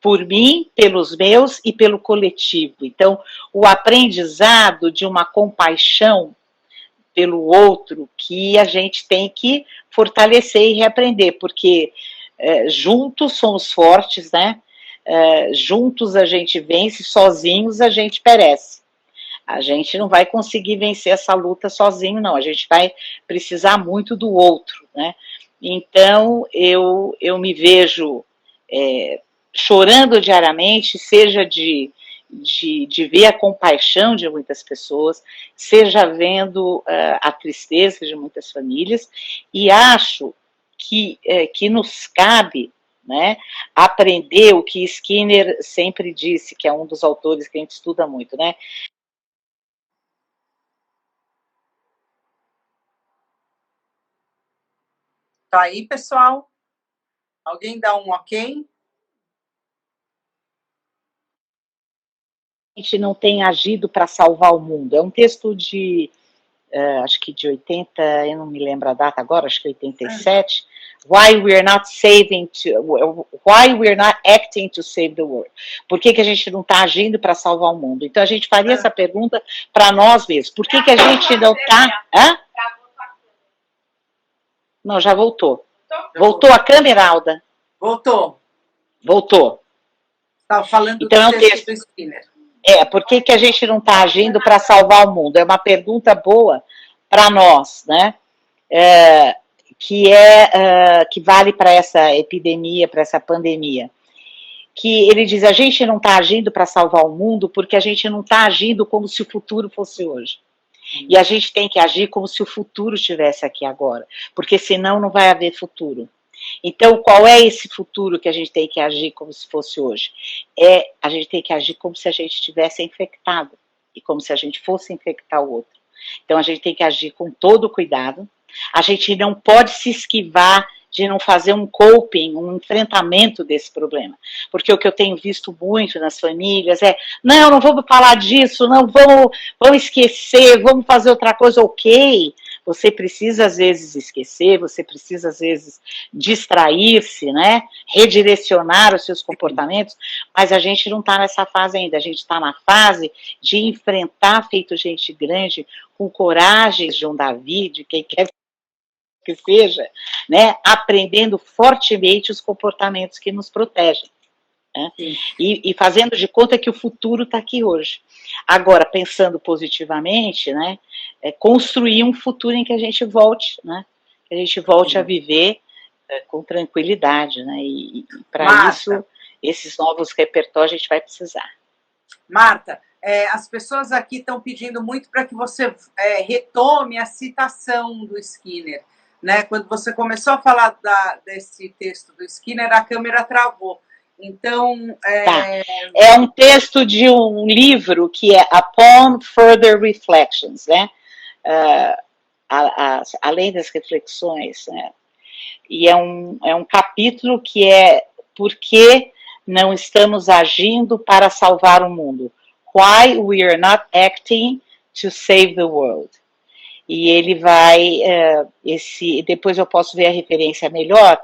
S2: por mim, pelos meus e pelo coletivo. Então, o aprendizado de uma compaixão pelo outro, que a gente tem que fortalecer e reaprender, porque juntos somos fortes, né? Juntos a gente vence, sozinhos a gente perece. A gente não vai conseguir vencer essa luta sozinho, não. A gente vai precisar muito do outro, né? Então, eu me vejo chorando diariamente, seja de ver a compaixão de muitas pessoas, seja vendo a tristeza de muitas famílias, e acho que nos cabe, né, aprender o que Skinner sempre disse, que é um dos autores que a gente estuda muito, né?
S1: Tá aí, pessoal? Alguém dá um ok?
S2: A gente não tem agido para salvar o mundo. É um texto de, acho que de 80, eu não me lembro a data agora, acho que 87, Why we're not acting to save the world. Por que a gente não está agindo para salvar o mundo? Então a gente faria essa pergunta para nós mesmos. Por que a gente não está... Não, já voltou. Voltou a câmera, Alda?
S1: Voltou.
S2: Voltou.
S1: Estava falando
S2: então,
S1: do texto do Skinner.
S2: Por que a gente não está agindo para salvar o mundo? É uma pergunta boa para nós, né? Que vale para essa epidemia, para essa pandemia. Que ele diz, a gente não está agindo para salvar o mundo porque a gente não está agindo como se o futuro fosse hoje. E a gente tem que agir como se o futuro estivesse aqui agora, porque senão não vai haver futuro. Então, qual é esse futuro que a gente tem que agir como se fosse hoje? A gente tem que agir como se a gente estivesse infectado e como se a gente fosse infectar o outro. Então, a gente tem que agir com todo o cuidado. A gente não pode se esquivar de não fazer um coping, um enfrentamento desse problema. Porque o que eu tenho visto muito nas famílias não vamos falar disso, não vamos esquecer, vamos fazer outra coisa, ok. Você precisa, às vezes, esquecer, você precisa, às vezes, distrair-se, né? Redirecionar os seus comportamentos, mas a gente não está nessa fase ainda, a gente está na fase de enfrentar, feito gente grande, com coragens de um Davi, de quem quer que seja, né, aprendendo fortemente os comportamentos que nos protegem. Né? E fazendo de conta que o futuro está aqui hoje. Agora, pensando positivamente, né, construir um futuro em que a gente volte, né, que a gente volte a viver com tranquilidade, né, e para isso, esses novos repertórios a gente vai precisar.
S1: Marta, as pessoas aqui estão pedindo muito para que você retome a citação do Skinner. Né? Quando você começou a falar desse texto do Skinner, a câmera travou. Então.
S2: É um texto de um livro que é Upon Further Reflections, né? Além das reflexões, né? E é um capítulo que é Por que não estamos agindo para salvar o mundo? Why we are not acting to save the world? E ele vai, depois eu posso ver a referência melhor,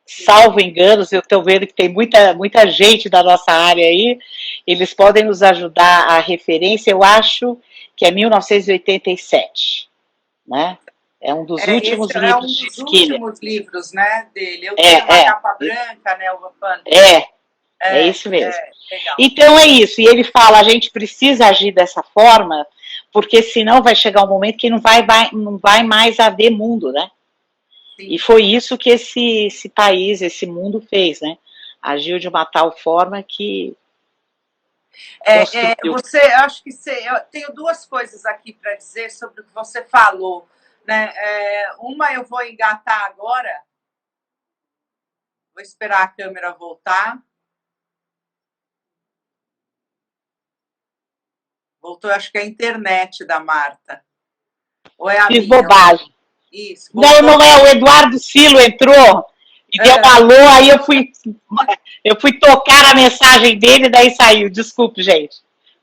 S2: salvo enganos, eu estou vendo que tem muita gente da nossa área aí, eles podem nos ajudar, a referência, eu acho que é 1987, né? É um dos últimos livros de Skinner.
S1: É um dos últimos livros, né, dele. Eu tenho uma capa branca, né, o Vapano.
S2: É isso mesmo. Então é isso, e ele fala, a gente precisa agir dessa forma, porque senão vai chegar um momento que não vai mais haver mundo, né? Sim. E foi isso que esse país, esse mundo fez, né? Agiu de uma tal forma que
S1: acho que eu tenho duas coisas aqui para dizer sobre o que você falou, né? Uma eu vou engatar agora, vou esperar a câmera voltar. Voltou, acho que é a internet da Marta. Ou é a
S2: Fiz
S1: minha?
S2: bobagem.
S1: Isso.
S2: Não é, o Eduardo Silo entrou e deu um alô, aí eu fui tocar a mensagem dele, daí saiu. Desculpe, gente.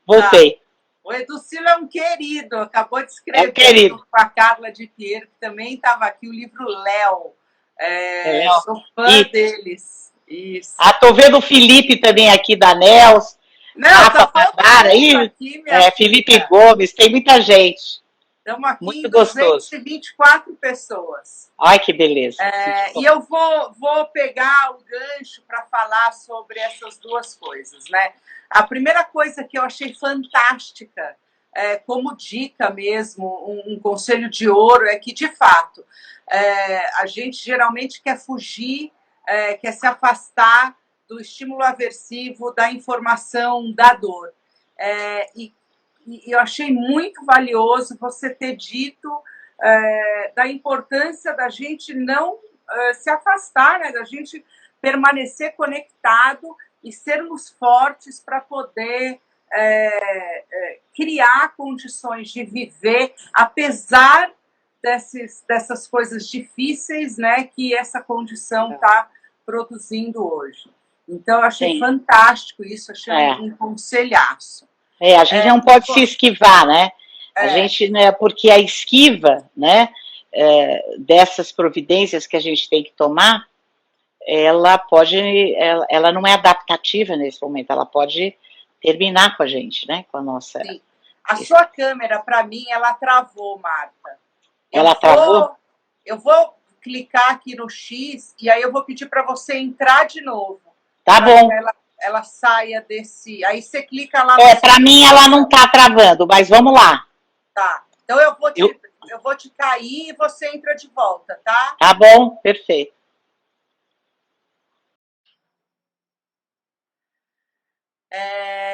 S2: Voltei.
S1: O Edu Silo é um querido, acabou de escrever com a Carla de Piero, que também estava aqui, o livro Léo. Sou fã deles. Isso.
S2: Tô vendo o Felipe também aqui da Nels. Felipe Gomes, tem muita gente.
S1: Estamos aqui muito em 224 pessoas.
S2: Ai, que beleza.
S1: E eu vou pegar o gancho para falar sobre essas duas coisas, né? A primeira coisa que eu achei fantástica, como dica mesmo, um conselho de ouro, é que, de fato, a gente geralmente quer fugir, quer se afastar do estímulo aversivo, da informação, da dor. E eu achei muito valioso você ter dito da importância da gente não se afastar, né? Da gente permanecer conectado e sermos fortes para poder criar condições de viver, apesar dessas coisas difíceis, né, que essa condição está produzindo hoje. Então, eu achei fantástico isso, achei um conselhaço.
S2: A gente não pode se esquivar, né? A gente, né, porque a esquiva, né, dessas providências que a gente tem que tomar, ela não é adaptativa nesse momento, ela pode terminar com a gente, né, com a nossa...
S1: Sim. A sua câmera, para mim, ela travou, Marta.
S2: Travou?
S1: Eu vou clicar aqui no X e aí eu vou pedir para você entrar de novo.
S2: Tá bom.
S1: Ela saia desse... Aí você clica lá...
S2: Para mim ela não tá travando, mas vamos lá.
S1: Tá. Então eu vou te cair e você entra de volta, tá?
S2: Tá bom, perfeito.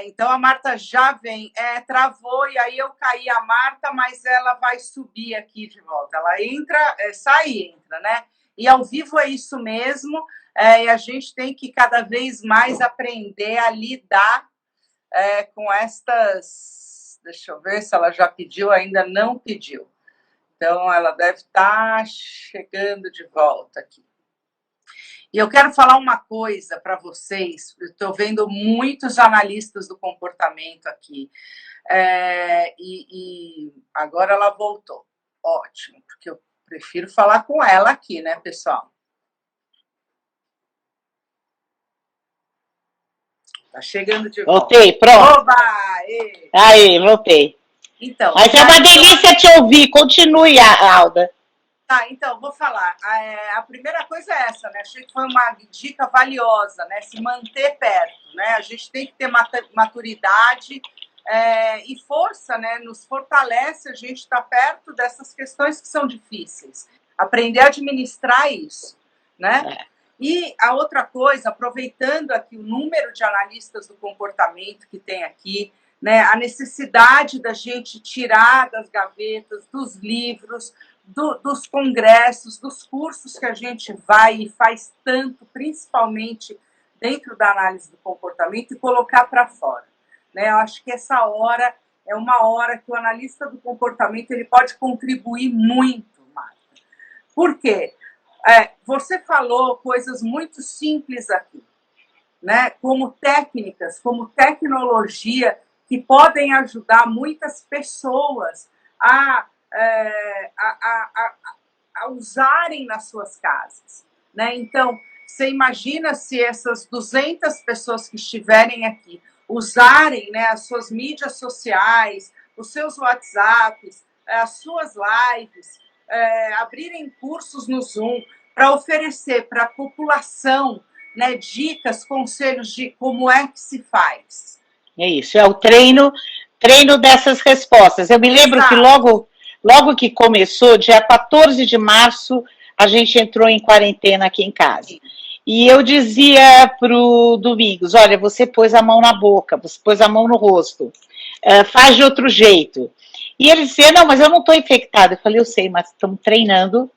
S1: Então a Marta já vem. Travou e aí eu caí a Marta, mas ela vai subir aqui de volta. Ela entra, sai e entra, né? E ao vivo é isso mesmo, e a gente tem que cada vez mais aprender a lidar com estas... Deixa eu ver se ela já pediu, ainda não pediu. Então, ela deve estar chegando de volta aqui. E eu quero falar uma coisa para vocês, eu estou vendo muitos analistas do comportamento aqui, e agora ela voltou. Ótimo, porque eu prefiro falar com ela aqui, né, pessoal? Tá chegando de volta.
S2: Voltei, pronto.
S1: Oba!
S2: Aí, voltei.
S1: Então,
S2: mas é uma delícia te ouvir, continue, Alda.
S1: Tá, então, vou falar. A primeira coisa é essa, né? Achei que foi uma dica valiosa, né? Se manter perto, né? A gente tem que ter maturidade e força, né? Nos fortalece a gente estar perto dessas questões que são difíceis. Aprender a administrar isso, né? E a outra coisa, aproveitando aqui o número de analistas do comportamento que tem aqui, né? A necessidade da gente tirar das gavetas, dos livros, dos congressos, dos cursos que a gente vai e faz tanto, principalmente dentro da análise do comportamento, e colocar para fora, né? Eu acho que essa hora é uma hora que o analista do comportamento ele pode contribuir muito, Marta. Por quê? Você falou coisas muito simples aqui, né? Como técnicas, como tecnologia, que podem ajudar muitas pessoas a usarem nas suas casas, né? Então, você imagina se essas 200 pessoas que estiverem aqui usarem, né, as suas mídias sociais, os seus WhatsApps, as suas lives, abrirem cursos no Zoom para oferecer para a população, né, dicas, conselhos de como é que se faz.
S2: É isso, é o treino dessas respostas. Eu me lembro que logo que começou, dia 14 de março, a gente entrou em quarentena aqui em casa. E eu dizia pro Domingos, olha, você pôs a mão na boca, você pôs a mão no rosto, faz de outro jeito. E ele dizia, não, mas eu não estou infectada. Eu falei, eu sei, mas estamos treinando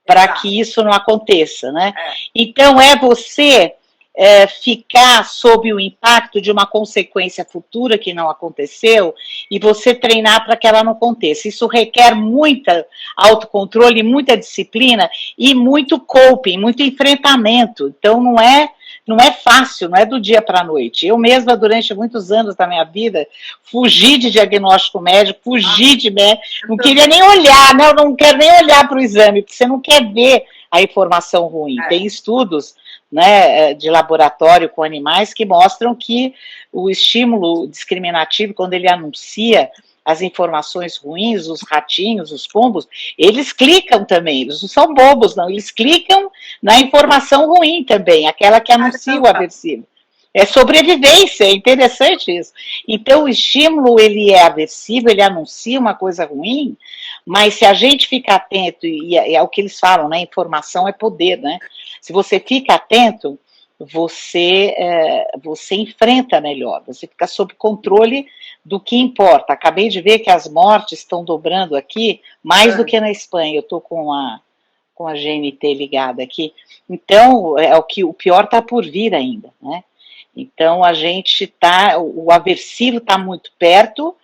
S2: para que isso não aconteça, né? Então, você ficar sob o impacto de uma consequência futura que não aconteceu e você treinar para que ela não aconteça. Isso requer muita autocontrole, muita disciplina e muito coping, muito enfrentamento. Então, não é fácil, não é do dia para a noite. Eu mesma, durante muitos anos da minha vida, fugi de diagnóstico médico, fugi de médico, não queria nem olhar, né? Eu não quero nem olhar para o exame, porque você não quer ver a informação ruim. Tem estudos, né, de laboratório com animais que mostram que o estímulo discriminativo, quando ele anuncia as informações ruins, os ratinhos, os pombos, eles clicam também, eles não são bobos, não, eles clicam na informação ruim também, aquela que anuncia o aversivo. É sobrevivência, é interessante isso. Então, o estímulo, ele é aversivo, ele anuncia uma coisa ruim, mas se a gente ficar atento, e é o que eles falam, né, informação é poder, né? Se você fica atento, você enfrenta melhor, você fica sob controle do que importa. Acabei de ver que as mortes estão dobrando aqui, mais do que na Espanha. Eu estou com a GNT ligada aqui. Então, o pior está por vir ainda, né? Então, o aversivo está muito perto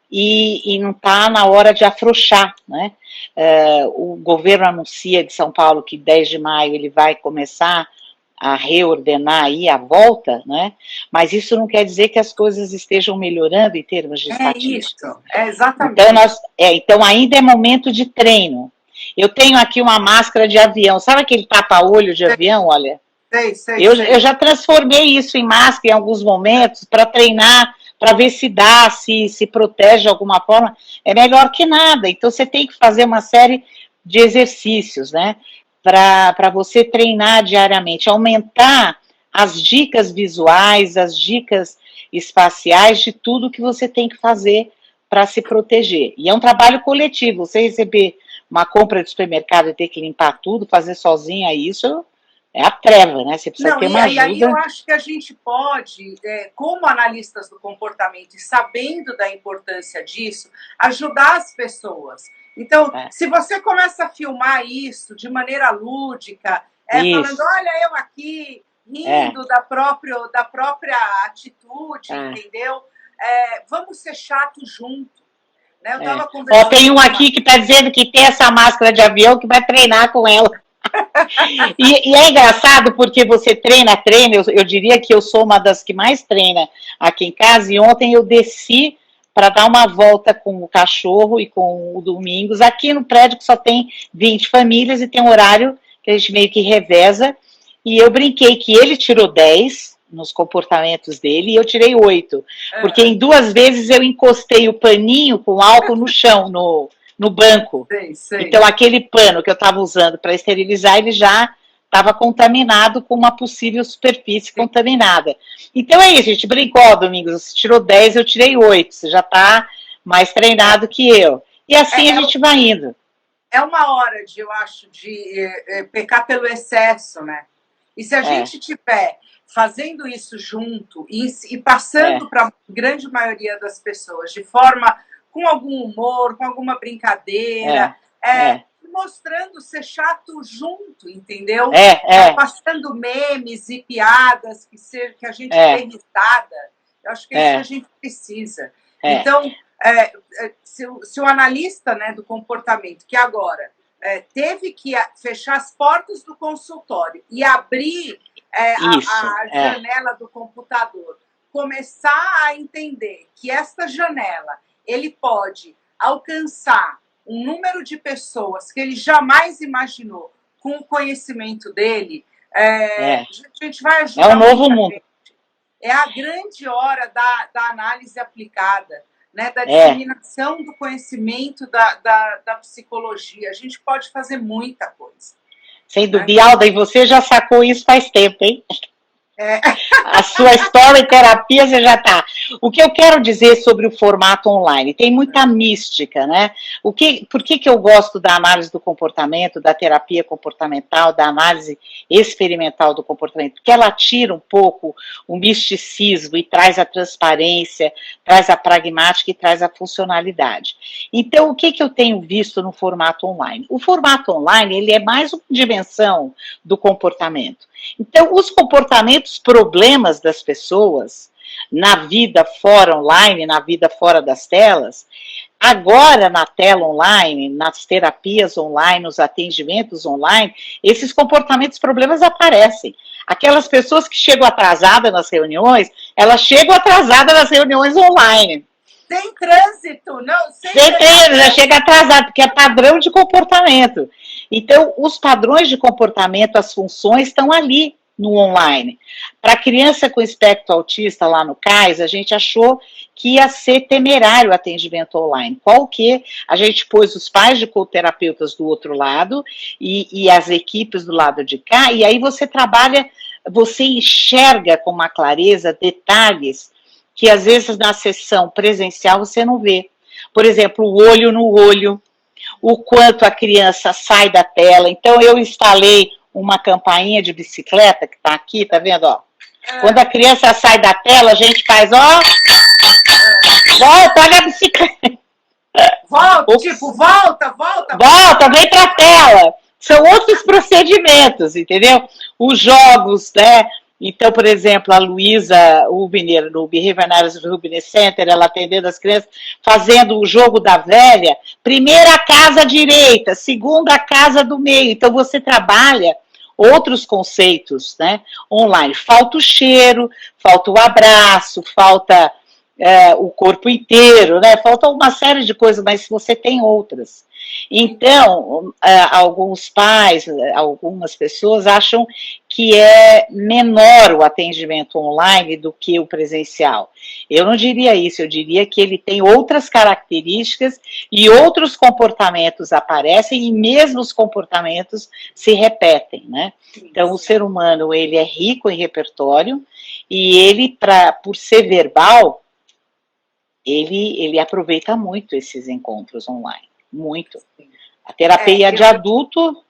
S2: e não está na hora de afrouxar, né? O governo anuncia de São Paulo que 10 de maio ele vai começar a reordenar aí a volta, né? Mas isso não quer dizer que as coisas estejam melhorando em termos de estatística.
S1: Isso, exatamente.
S2: Então ainda é momento de treino. Eu tenho aqui uma máscara de avião, sabe aquele tapa-olho de avião, olha?
S1: Sei.
S2: Eu já transformei isso em máscara em alguns momentos para treinar, para ver se dá, se protege de alguma forma. É melhor que nada. Então você tem que fazer uma série de exercícios, né? Para você treinar diariamente, aumentar as dicas visuais, as dicas espaciais de tudo que você tem que fazer para se proteger. E é um trabalho coletivo. Você receber uma compra de supermercado e ter que limpar tudo, fazer sozinha isso, é a treva, né? Você precisa ter uma ajuda.
S1: E aí eu acho que a gente pode, como analistas do comportamento e sabendo da importância disso, ajudar as pessoas. Então, se você começa a filmar isso de maneira lúdica, falando, olha eu aqui, rindo da própria atitude, entendeu? Vamos ser chato junto. Né? Eu tava conversando.
S2: Tem um aqui que está dizendo que tem essa máscara de avião que vai treinar com ela. E é engraçado porque você treina, eu diria que eu sou uma das que mais treina aqui em casa, e ontem eu desci para dar uma volta com o cachorro e com o Domingos, aqui no prédio que só tem 20 famílias e tem um horário que a gente meio que reveza, e eu brinquei que ele tirou 10 nos comportamentos dele e eu tirei 8, porque em 2 vezes eu encostei o paninho com álcool no chão, no banco.
S1: Sei.
S2: Então, aquele pano que eu estava usando para esterilizar, ele já estava contaminado com uma possível superfície contaminada. Então, é isso, a gente brincou, Domingos, você tirou 10, eu tirei 8, você já está mais treinado que eu. E assim a gente vai indo.
S1: É uma hora, eu acho, de pecar pelo excesso, né? E se a gente tiver fazendo isso junto e passando para a grande maioria das pessoas de forma com algum humor, com alguma brincadeira, mostrando ser chato junto, entendeu? Passando memes e piadas que a gente dê risada. Eu acho que é isso que a gente precisa. Então, se o analista, né, do comportamento, que agora teve que fechar as portas do consultório e abrir a janela do computador, começar a entender que esta janela ele pode alcançar um número de pessoas que ele jamais imaginou com o conhecimento dele, a gente vai ajudar.
S2: É um novo mundo.
S1: É a grande hora da análise aplicada, né, da disseminação do conhecimento da psicologia. A gente pode fazer muita coisa.
S2: Sem dúvida. Alda, e você já sacou isso faz tempo, hein? A sua história e terapia você já está. O que eu quero dizer sobre o formato online? Tem muita mística, né? Por que eu gosto da análise do comportamento, da terapia comportamental, da análise experimental do comportamento? Porque ela tira um pouco o misticismo e traz a transparência, traz a pragmática e traz a funcionalidade. Então, o que eu tenho visto no formato online? O formato online, ele é mais uma dimensão do comportamento. Então, os comportamentos, problemas das pessoas na vida fora online, na vida fora das telas, agora na tela online, nas terapias online, nos atendimentos online, esses comportamentos, problemas aparecem. Aquelas pessoas que chegam atrasadas nas reuniões, elas chegam atrasadas nas reuniões online.
S1: Sem trânsito, não?
S2: Sem trânsito, já chega atrasado, porque é padrão de comportamento. Então, os padrões de comportamento, as funções estão ali no online. Para criança com espectro autista lá no CAIS, a gente achou que ia ser temerário o atendimento online. Qual que? A gente pôs os pais de coterapeutas do outro lado e as equipes do lado de cá, e aí você trabalha, você enxerga com uma clareza detalhes que às vezes na sessão presencial você não vê. Por exemplo, o olho no olho, o quanto a criança sai da tela. Então, eu instalei uma campainha de bicicleta, que está aqui, tá vendo? Ó? Quando a criança sai da tela, a gente faz, ó, volta, olha a bicicleta.
S1: Volta, tipo, volta.
S2: Volta, vem para a tela. São outros procedimentos, entendeu? Os jogos, né? Então, por exemplo, a Luísa Rubiner, no Behavior Analysis Rubiner Center, ela atendendo as crianças, fazendo o jogo da velha, primeira casa direita, segunda casa do meio. Então, você trabalha outros conceitos, né, online. Falta o cheiro, falta o abraço, falta o corpo inteiro, né? Falta uma série de coisas, mas você tem outras. Então, alguns pais, algumas pessoas acham que é menor o atendimento online do que o presencial. Eu não diria isso, eu diria que ele tem outras características e outros comportamentos aparecem e mesmo os comportamentos se repetem, né? Então, o ser humano, ele é rico em repertório e ele, por ser verbal, ele aproveita muito esses encontros online, muito. A terapia de adulto...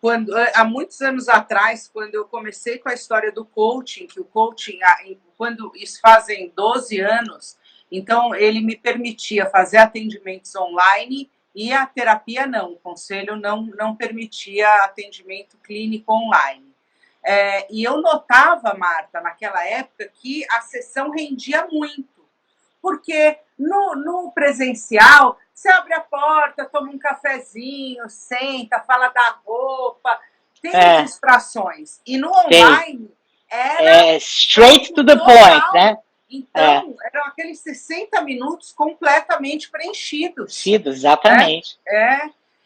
S1: Quando há muitos anos atrás, quando eu comecei com a história do coaching, que o coaching, quando isso fazem 12 anos, Então, ele me permitia fazer atendimentos online e a terapia não, o conselho não permitia atendimento clínico online. E eu notava, Marta, naquela época, que a sessão rendia muito, porque no presencial, você abre a porta, toma um cafezinho, senta, fala da roupa, tem distrações. E no online era
S2: straight to the point, né?
S1: Então, eram aqueles 60 minutos completamente preenchidos.
S2: Exatamente.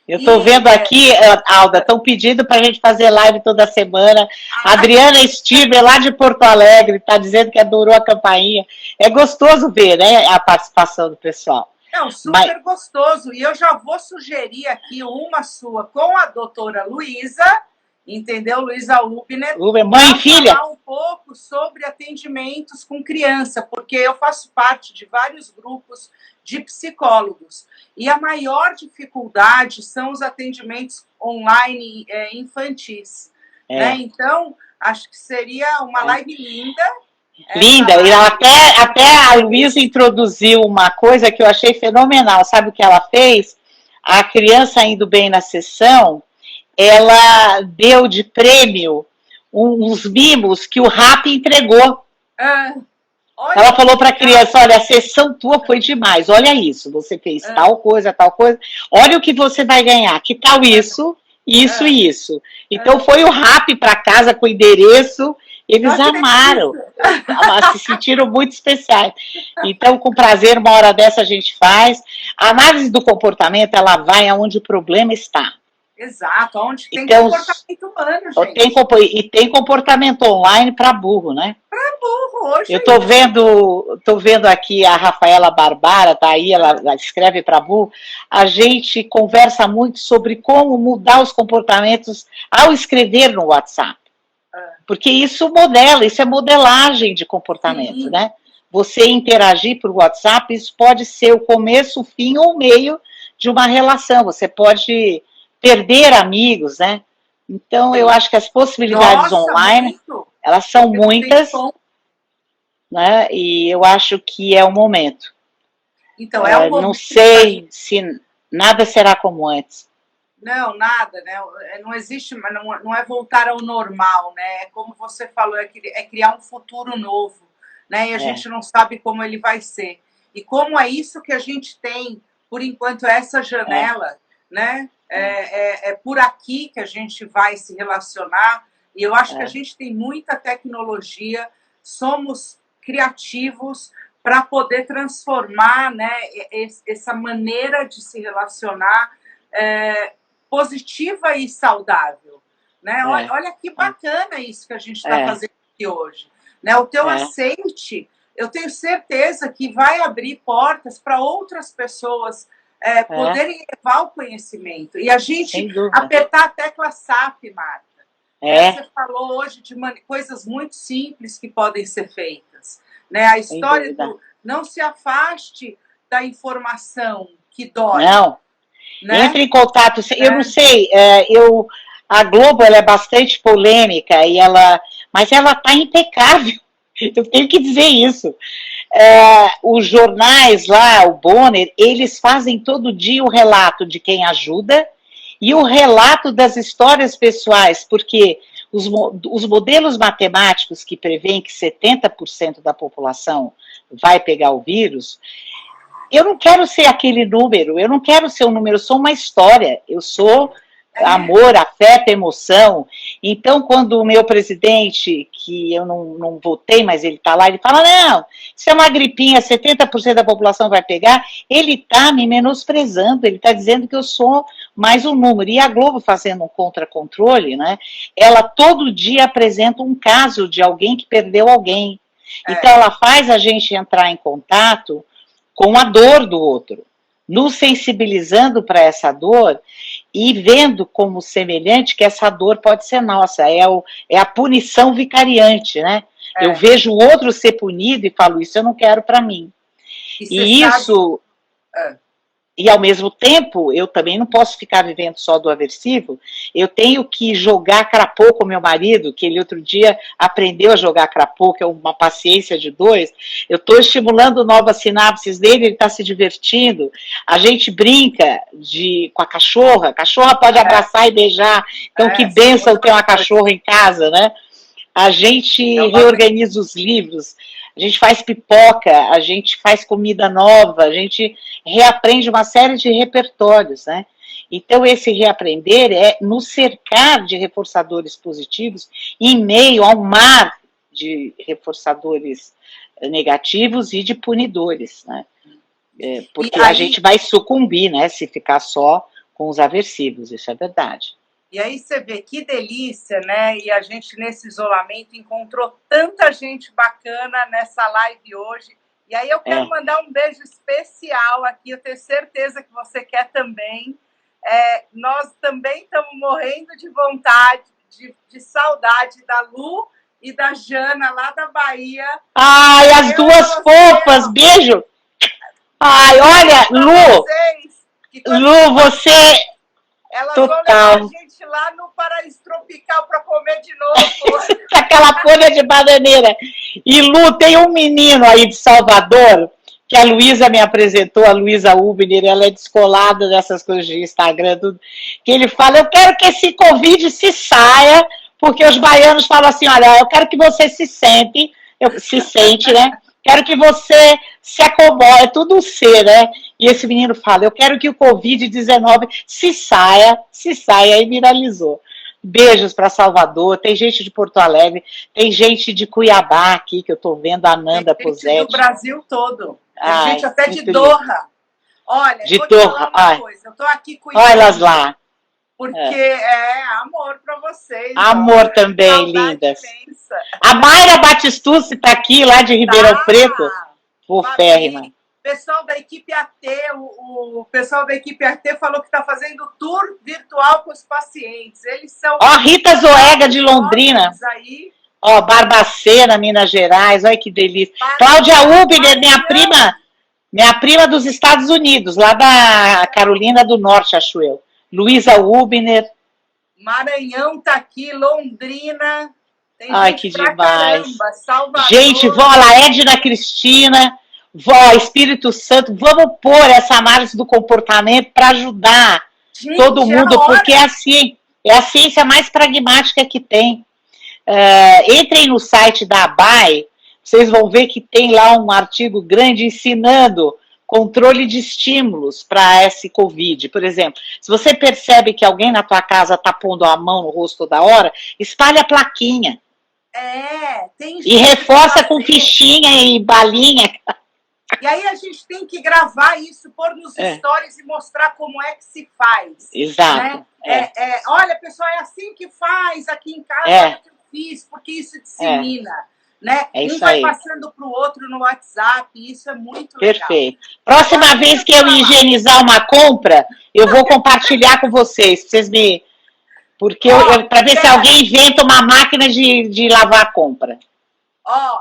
S2: Eu
S1: estou
S2: vendo aqui, Alda, estão pedindo para a gente fazer live toda semana. A Adriana Stiver, lá de Porto Alegre, está dizendo que adorou a campainha. É gostoso ver, né, a participação do pessoal.
S1: Não, super gostoso. E eu já vou sugerir aqui uma sua com a doutora Luísa, entendeu? Luísa Lubner.
S2: Mãe e filha.
S1: Falar um pouco sobre atendimentos com criança, porque eu faço parte de vários grupos de psicólogos. E a maior dificuldade são os atendimentos online infantis. Né? Então, acho que seria uma live linda.
S2: Linda, e até a Luísa introduziu uma coisa que eu achei fenomenal. Sabe o que ela fez? A criança indo bem na sessão, ela deu de prêmio uns mimos que o Rappi entregou. Ela falou para a criança, olha, a sessão tua foi demais, olha isso, você fez tal coisa, olha o que você vai ganhar, que tal isso, isso e isso. Então foi o Rappi para casa com o endereço, eles amaram, se sentiram muito especiais. Então, com prazer, uma hora dessa a gente faz. A análise do comportamento, ela vai aonde o problema está.
S1: Exato, onde tem comportamento humano, gente.
S2: E tem comportamento online para burro, né?
S1: Para burro, hoje.
S2: Eu tô vendo aqui a Rafaela Barbara, tá aí, ela escreve para burro. A gente conversa muito sobre como mudar os comportamentos ao escrever no WhatsApp. Porque isso é modelagem de comportamento, né? Você interagir por WhatsApp, isso pode ser o começo, o fim ou o meio de uma relação. Você pode perder amigos, né? Então, eu acho que as possibilidades online, elas são muitas, né? E eu acho que é o momento.
S1: Então, é o momento.
S2: Não sei se nada será como antes.
S1: Não, nada, né? Não existe, não é voltar ao normal, né? Como você falou, é criar um futuro novo, né? E a gente não sabe como ele vai ser. E como é isso que a gente tem, por enquanto, essa janela, né? É por aqui que a gente vai se relacionar. E eu acho que a gente tem muita tecnologia, somos criativos para poder transformar, né, essa maneira de se relacionar positiva e saudável. Né? Olha que bacana isso que a gente está fazendo aqui hoje. Né? O teu aceite, eu tenho certeza que vai abrir portas para outras pessoas poderem levar o conhecimento. E a gente apertar a tecla SAP, Marta. Você falou hoje de coisas muito simples que podem ser feitas. Né? A história do não se afaste da informação que dói.
S2: Não. Né? Entre em contato. Eu não sei, a Globo ela é bastante polêmica, mas ela está impecável. Eu tenho que dizer isso. Os jornais lá, o Bonner, eles fazem todo dia o relato de quem ajuda e o relato das histórias pessoais, porque os modelos matemáticos que prevêem que 70% da população vai pegar o vírus, eu não quero ser aquele número, eu não quero ser um número, eu sou uma história, eu sou amor, afeto, emoção. Então, quando o meu presidente, que eu não votei, mas ele está lá, ele fala, não, isso é uma gripinha, 70% da população vai pegar, ele está me menosprezando, ele está dizendo que eu sou mais um número. E a Globo fazendo um contra-controle, né, ela todo dia apresenta um caso de alguém que perdeu alguém. Então, ela faz a gente entrar em contato com a dor do outro, nos sensibilizando para essa dor e vendo como semelhante que essa dor pode ser nossa, é a punição vicariante, né? Eu vejo o outro ser punido e falo, isso eu não quero para mim. E, ao mesmo tempo, eu também não posso ficar vivendo só do aversivo, eu tenho que jogar crapô com meu marido, que ele outro dia aprendeu a jogar crapô, que é uma paciência de dois. Eu estou estimulando novas sinapses dele, ele está se divertindo. A gente brinca com a cachorra pode abraçar e beijar, então que bênção ter uma cachorra em casa, né? A gente reorganiza os livros, a gente faz pipoca, a gente faz comida nova, a gente reaprende uma série de repertórios, né? Então, esse reaprender é nos cercar de reforçadores positivos em meio a um mar de reforçadores negativos e de punidores, né? Porque a gente vai sucumbir, né, se ficar só com os aversivos, isso é verdade.
S1: E aí você vê que delícia, né? E a gente, nesse isolamento, encontrou tanta gente bacana nessa live hoje. E aí eu quero mandar um beijo especial aqui, eu tenho certeza que você quer também. Nós também estamos morrendo de vontade, de saudade da Lu e da Jana, lá da Bahia.
S2: Ai, as duas fofas, beijo! Ai, olha, Lu, você...
S1: Elas vão levar a gente lá no Paraíso Tropical para comer de novo.
S2: Aquela folha de bananeira. E, Lu, tem um menino aí de Salvador, que a Luísa me apresentou, a Luísa Ubner, ela é descolada dessas coisas de Instagram, tudo, que ele fala, eu quero que esse Covid se saia, porque os baianos falam assim, olha, eu quero que você se sente, né? Quero que você se acomode, é tudo um ser, né? E esse menino fala, eu quero que o Covid-19 se saia, e viralizou. Beijos para Salvador, tem gente de Porto Alegre, tem gente de Cuiabá aqui, que eu estou vendo, a Ananda Posetti.
S1: Tem gente do Brasil todo, tem gente até de Doha. Olha,
S2: de Doha,
S1: coisa, eu estou aqui cuidando.
S2: Olha elas lá.
S1: Porque é amor para vocês.
S2: Amor também, lindas. Imensa. A Mayra Batistucci está aqui, lá de Ribeirão Preto. Foférrima.
S1: Pessoal da equipe AT, o pessoal da equipe AT falou que está fazendo tour virtual com os pacientes. Eles são...
S2: Ó, Rita Zoega de Londrina. Ó, Barbacena, Minas Gerais. Olha que delícia. Cláudia Ubner, minha prima dos Estados Unidos, lá da Carolina do Norte, acho eu. Luísa Ubner.
S1: Maranhão tá aqui, Londrina. Tem
S2: ai, que demais.
S1: Caramba, Salvador.
S2: Gente, vó, a Edna Cristina, vó, Espírito Santo, vamos pôr essa análise do comportamento para ajudar todo mundo, porque é a ciência mais pragmática que tem. Entrem no site da ABAE, vocês vão ver que tem lá um artigo grande ensinando controle de estímulos para esse Covid. Por exemplo, se você percebe que alguém na tua casa está pondo a mão no rosto toda hora, espalha a plaquinha.
S1: Tem
S2: e reforça com fichinha e balinha.
S1: E aí a gente tem que gravar isso, pôr nos stories e mostrar como é que se faz.
S2: Exato.
S1: Né? Olha, pessoal, é assim que faz aqui em casa, olha o que eu fiz, porque isso dissemina. Né? Um vai passando para o outro no WhatsApp, isso é muito legal.
S2: Perfeito. Próxima vez que eu higienizar uma compra, eu vou compartilhar com vocês, pra vocês me... Porque para ver se alguém inventa uma máquina de lavar a compra.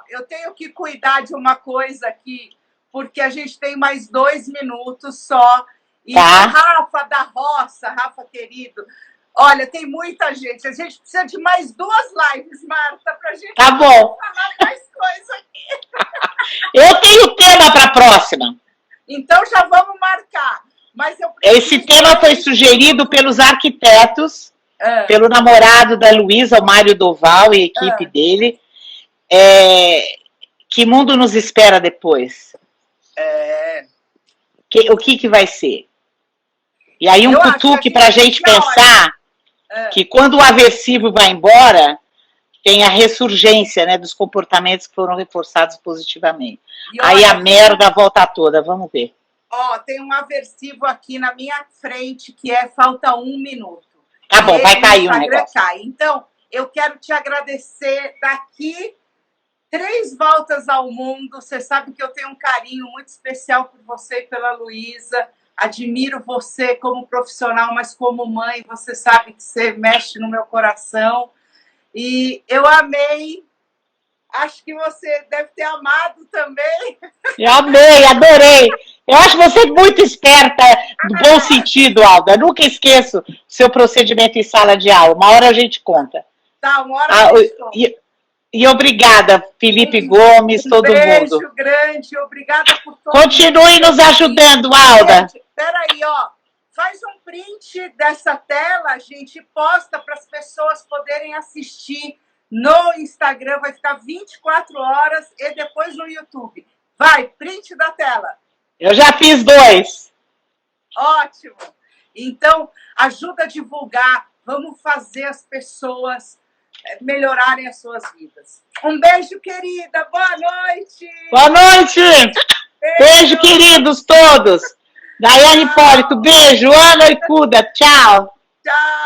S1: Eu tenho que cuidar de uma coisa aqui, porque a gente tem mais 2 minutos só. E Rafa da Roça, Rafa querido, olha, tem muita gente. A gente precisa de mais 2 lives, Marta, para a gente
S2: falar
S1: mais coisa aqui.
S2: Eu tenho tema para a próxima.
S1: Então já vamos marcar. Mas
S2: esse tema foi sugerido pelos arquitetos, pelo namorado da Luísa, o Mário Doval e a equipe dele. Que mundo nos espera depois? O que vai ser? E aí um cutuque para a gente pensar que quando o aversivo vai embora, tem a ressurgência, né, dos comportamentos que foram reforçados positivamente. Aí a merda volta toda, vamos ver.
S1: Tem um aversivo aqui na minha frente que falta 1 minuto.
S2: Tá bom, vai cair o negócio.
S1: Então, eu quero te agradecer daqui 3 voltas ao mundo. Você sabe que eu tenho um carinho muito especial por você e pela Luísa. Admiro você como profissional, mas como mãe, você sabe que você mexe no meu coração. E eu amei. Acho que você deve ter amado também.
S2: Eu amei, adorei. Eu acho você muito esperta, no bom sentido, Alda. Nunca esqueço seu procedimento em sala de aula. Uma hora a gente conta.
S1: Tá, uma hora a gente conta.
S2: E obrigada, Felipe Gomes, todo mundo.
S1: Beijo grande, obrigada por todo
S2: Continue nos ajudando, Alda.
S1: Peraí, ó. Faz um print dessa tela, gente, e posta para as pessoas poderem assistir no Instagram. Vai ficar 24 horas e depois no YouTube. Vai, print da tela.
S2: Eu já fiz 2.
S1: Ótimo. Então, ajuda a divulgar. Vamos fazer as pessoas melhorarem as suas vidas. Um beijo, querida. Boa noite.
S2: Boa noite. Beijo, queridos todos. Daiane Hipólito, beijo. Ana e Cuda, tchau.
S1: Tchau.